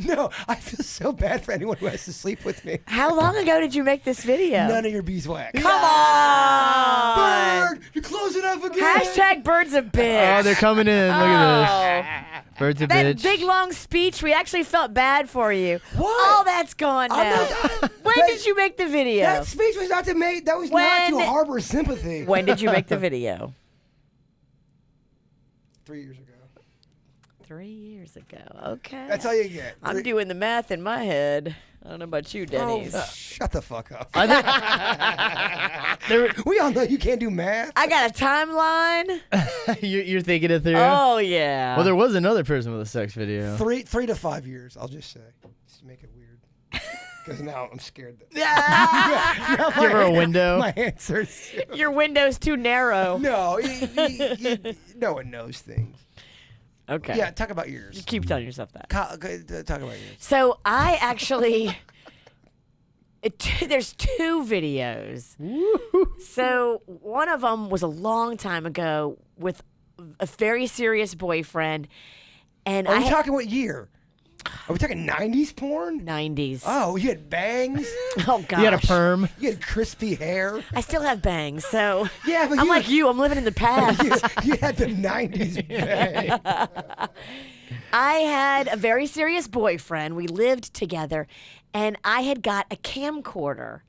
No, I feel so bad for anyone who has to sleep with me. How long ago did you make this video? None of your beeswax. Come on! Bird, you're closing up again. Hashtag birds a bitch. Oh, they're coming in. Look at this. Birds a That bitch. big long speech, we actually felt bad for you. What? All that's gone I'm now. not- When that- did you make the video? That speech was not to make. That was not to When- harbor sympathy. When did you make the video? 3 years ago. 3 years ago. Okay. That's all you get. I'm doing the math in my head. I don't know about you, Denny's. Shut the fuck up. We all know you can't do math. I got a timeline. You're thinking it through. Oh, yeah. Well, there was another person with a sex video. 3 to 5 years, I'll just say. Just to make it weird. Because now I'm scared. Give her a window. My answers. Your window's too narrow. No, no one knows things. Okay. Yeah, talk about yours. You keep telling yourself that. Talk about yours. So I actually, there's 2 videos. So one of them was a long time ago with a very serious boyfriend, and Are we talking what year? Are we talking 90s porn? 90s. Oh, you had bangs? Oh gosh. You had a perm. You had crispy hair? I still have bangs, so Yeah, but I'm like you. I'm living in the past. you had the 90s bang. I had a very serious boyfriend. We lived together, and I had got a camcorder,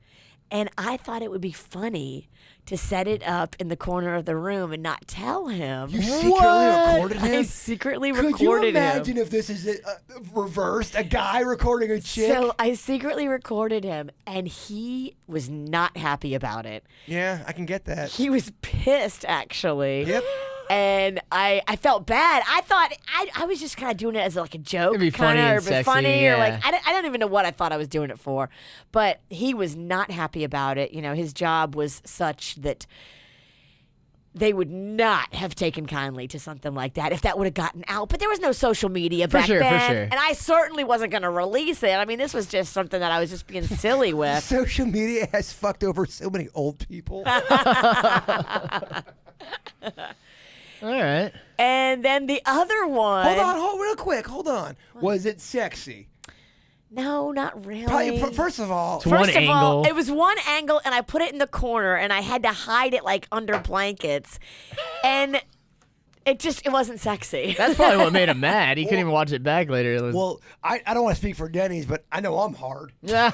and I thought it would be funny to set it up in the corner of the room and not tell him. You secretly recorded I him? secretly Could recorded you him. imagine if this is reversed? A guy recording a chick? So I secretly recorded him, and he was not happy about it. Yeah, I can get that. He was pissed, actually. Yep. And I felt bad. I thought I was just kind of doing it as like a joke, It'd be funny kinda, and or sexy, funny, or like yeah. I don't even know what I thought I was doing it for. But he was not happy about it. You know, his job was such that they would not have taken kindly to something like that if that would have gotten out. But there was no social media back sure, for then, sure. and I certainly wasn't going to release it. I mean, this was just something that I was just being silly with. Social media has fucked over so many old people. All right. And then the other one. Hold real quick. Hold on. Was it sexy? No, not really. First of all, It's one First of all, angle. it was one angle, and I put it in the corner, and I had to hide it like under blankets, and it wasn't sexy. That's probably what made him mad. He couldn't even watch it back later. It was, well, I don't want to speak for Denny's, but I know I'm hard. yeah.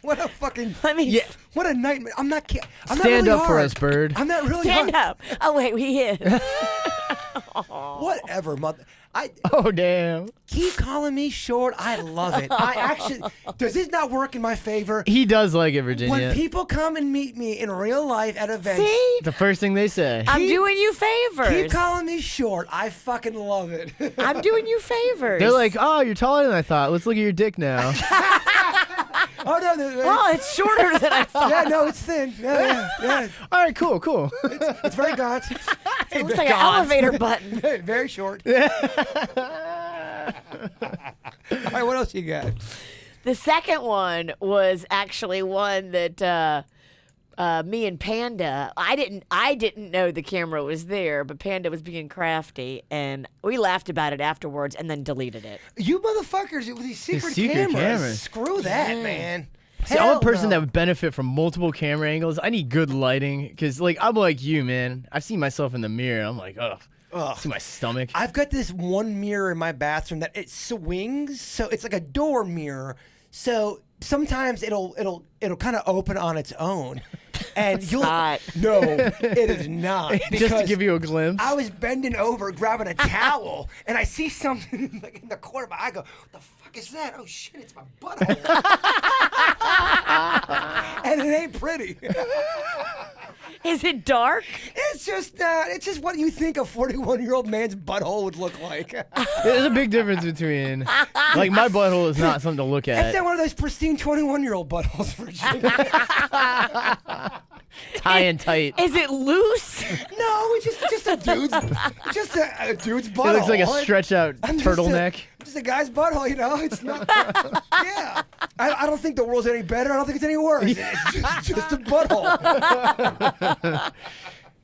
What a fucking what a nightmare. I'm not kidding. Stand really up for hard. us, Bird. I'm not really Stand hard. up. Oh wait, he is. Whatever, mother. Oh, damn. Keep calling me short. I love it. I actually does this not work in my favor? He does like it, Virginia. When people come and meet me in real life at events, See, The first thing they say. I'm doing you favors. keep calling me short. I fucking love it. I'm doing you favors. They're like, oh, you're taller than I thought. Let's look at your dick now. Oh no, oh, it's shorter than I thought. yeah, no, it's thin. Yeah. All right, cool. It's very gaunt. It looks like an elevator button. Very short. All right, what else you got? The second one was actually one that me and Panda. I didn't know the camera was there, but Panda was being crafty, and we laughed about it afterwards, and then deleted it. You motherfuckers with these secret secret cameras. Screw that, man. See, I'm a person no. that would benefit from multiple camera angles. I need good lighting because, like, I'm like you, man. I've seen myself in the mirror. I'm like, ugh. See my stomach. I've got this one mirror in my bathroom that it swings, so it's like a door mirror. So sometimes it'll kind of open on its own, and you'll not. no, it is not. Just to because give you a glimpse. I was bending over grabbing a towel, and I see something like in the corner of my eye. I go, what the fuck is that? Oh shit, it's my butthole. And it ain't pretty. Is it dark? It's just what you think a 41-year-old man's butthole would look like. There's a big difference between, like, my butthole is not something to look It's at. not one of those pristine 21-year-old buttholes, Virginia. High and tight. Is it loose? No, it's just a dude's butthole. It looks like a stretch out I'm turtleneck. Just a guy's butthole, you know. It's not. Yeah, I don't think the world's any better. I don't think it's any worse. It's just a butthole.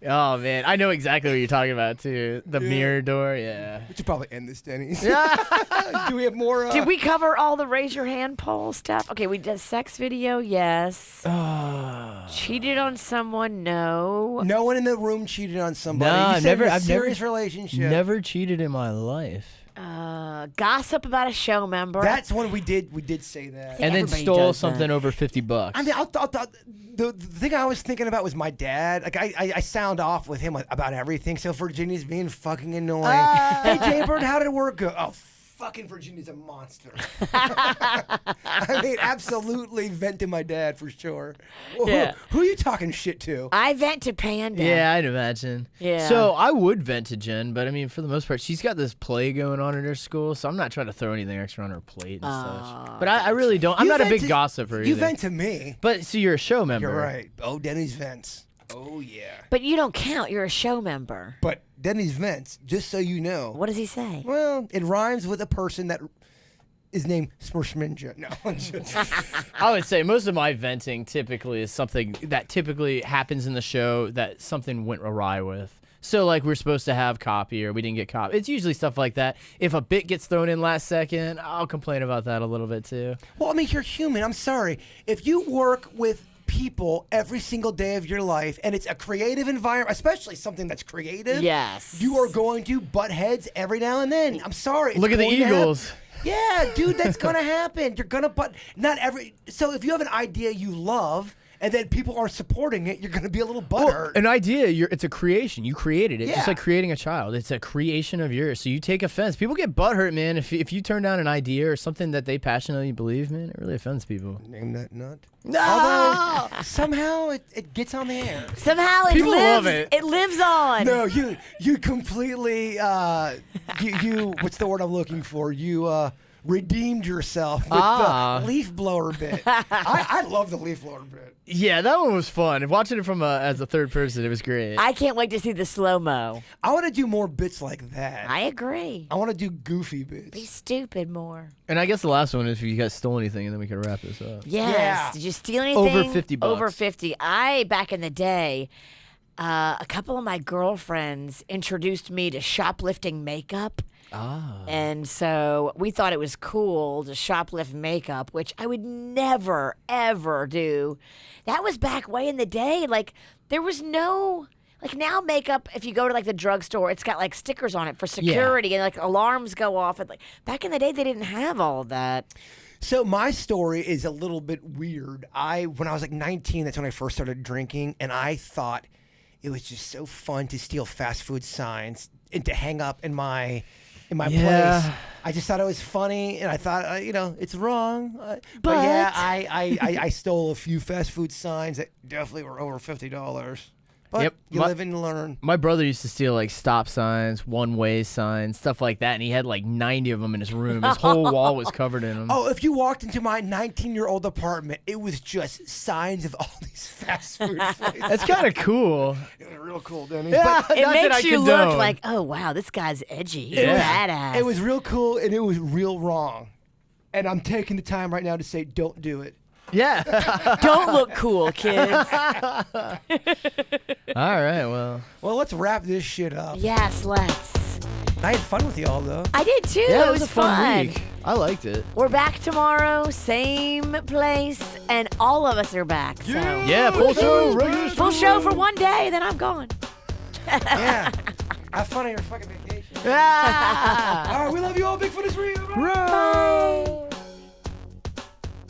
Oh, man. I know exactly what you're talking about, too. The mirror door, yeah. We should probably end this, Denny's. Yeah. Do we have more? Did we cover all the raise your hand poll stuff? Okay, we did sex video, yes. Cheated on someone, no. No one in the room cheated on somebody. No, You I've said never- in a I've never- serious relationship. Never cheated in my life. Gossip about a show member. That's when we did say that. And then everybody stole does something that. over $50. I mean, the thing I was thinking about was my dad. Like, I sound off with him about everything. So Virginia's being fucking annoying. Hey, Jay Bird, how did it work? Go, oh, fucking Virginia's a monster. I mean, absolutely vent to my dad for sure. Well, Yeah. who are you talking shit to? I vent to Panda. Yeah, I'd imagine. Yeah. So I would vent to Jen, but I mean, for the most part, she's got this play going on in her school, so I'm not trying to throw anything extra on her plate and such. But I really don't. I'm You not a vent big to- gossiper You either. vent to me. But so you're a show member. You're right. Oh, Denny's vents. Oh, yeah. But you don't count. You're a show member. But Denny's vents, just so you know. What does he say? Well, it rhymes with a person that is named Smurshminja. No, I'm just... I would say most of my venting typically is something that typically happens in the show that something went awry with. So, like, we're supposed to have copy or we didn't get copy. It's usually stuff like that. If a bit gets thrown in last second, I'll complain about that a little bit, too. Well, I mean, you're human. I'm sorry. If you work with people every single day of your life and it's a creative environment, especially something that's creative, Yes. you are going to butt heads every now and then. I'm sorry. It's Look at the going to Eagles. Yeah, dude, that's going to happen. You're going to butt... Not every... So if you have an idea you love... and then people are supporting it, you're going to be a little butthurt. An idea, it's a creation. You created it, Yeah. just like creating a child. It's a creation of yours. So you take offense. People get butthurt, man. If you turn down an idea or something that they passionately believe, man, it really offends people. Name that nut. No! Although, somehow it gets on the air. Somehow it People lives. love it. It lives on. No, you completely you what's the word I'm looking for? You redeemed yourself with the leaf blower bit. I love the leaf blower bit. Yeah, that one was fun. Watching it from as a third person, it was great. I can't wait to see the slow-mo. I want to do more bits like that. I agree. I want to do goofy bits. Be stupid more. And I guess the last one is if you guys stole anything, and then we can wrap this up. Yes. Yeah. Did you steal anything? Over $50. Over 50. Back in the day, a couple of my girlfriends introduced me to shoplifting makeup. And so we thought it was cool to shoplift makeup, which I would never, ever do. That was back way in the day. Like, there was no... Like, now makeup, if you go to, like, the drugstore, it's got, like, stickers on it for security. And, like, alarms go off. And, like, back in the day, they didn't have all of that. So my story is a little bit weird. When I was like 19, that's when I first started drinking, and I thought it was just so fun to steal fast food signs and to hang up in my place. I just thought it was funny, and I thought, it's wrong. But yeah, I stole a few fast food signs that definitely were over $50. But you live and learn. My brother used to steal like stop signs, one-way signs, stuff like that, and he had like 90 of them in his room. His whole wall was covered in them. Oh, if you walked into my 19-year-old apartment, it was just signs of all these fast food places. That's kind of cool. It was real cool, Denny. Yeah, It not that I makes you condone. look like, oh, wow, this guy's edgy. He's Yeah. badass. It was real cool, and it was real wrong. And I'm taking the time right now to say, don't do it. Yeah. Don't look cool, kids. All right, well. Well, let's wrap this shit up. Yes, let's. I had fun with y'all, though. I did too. Yeah, it was a fun week. I liked it. We're back tomorrow, same place, and all of us are back. So. Yeah, full show, regular Full show for one day, then I'm gone. Yeah. Have fun on your fucking vacation. All right, we love you all. Bigfoot is real. Bye.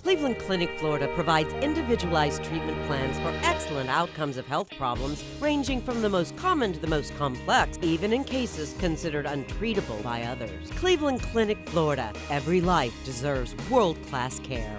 Cleveland Clinic, Florida provides individualized treatment plans for excellent outcomes of health problems ranging from the most common to the most complex, even in cases considered untreatable by others. Cleveland Clinic, Florida. Every life deserves world-class care.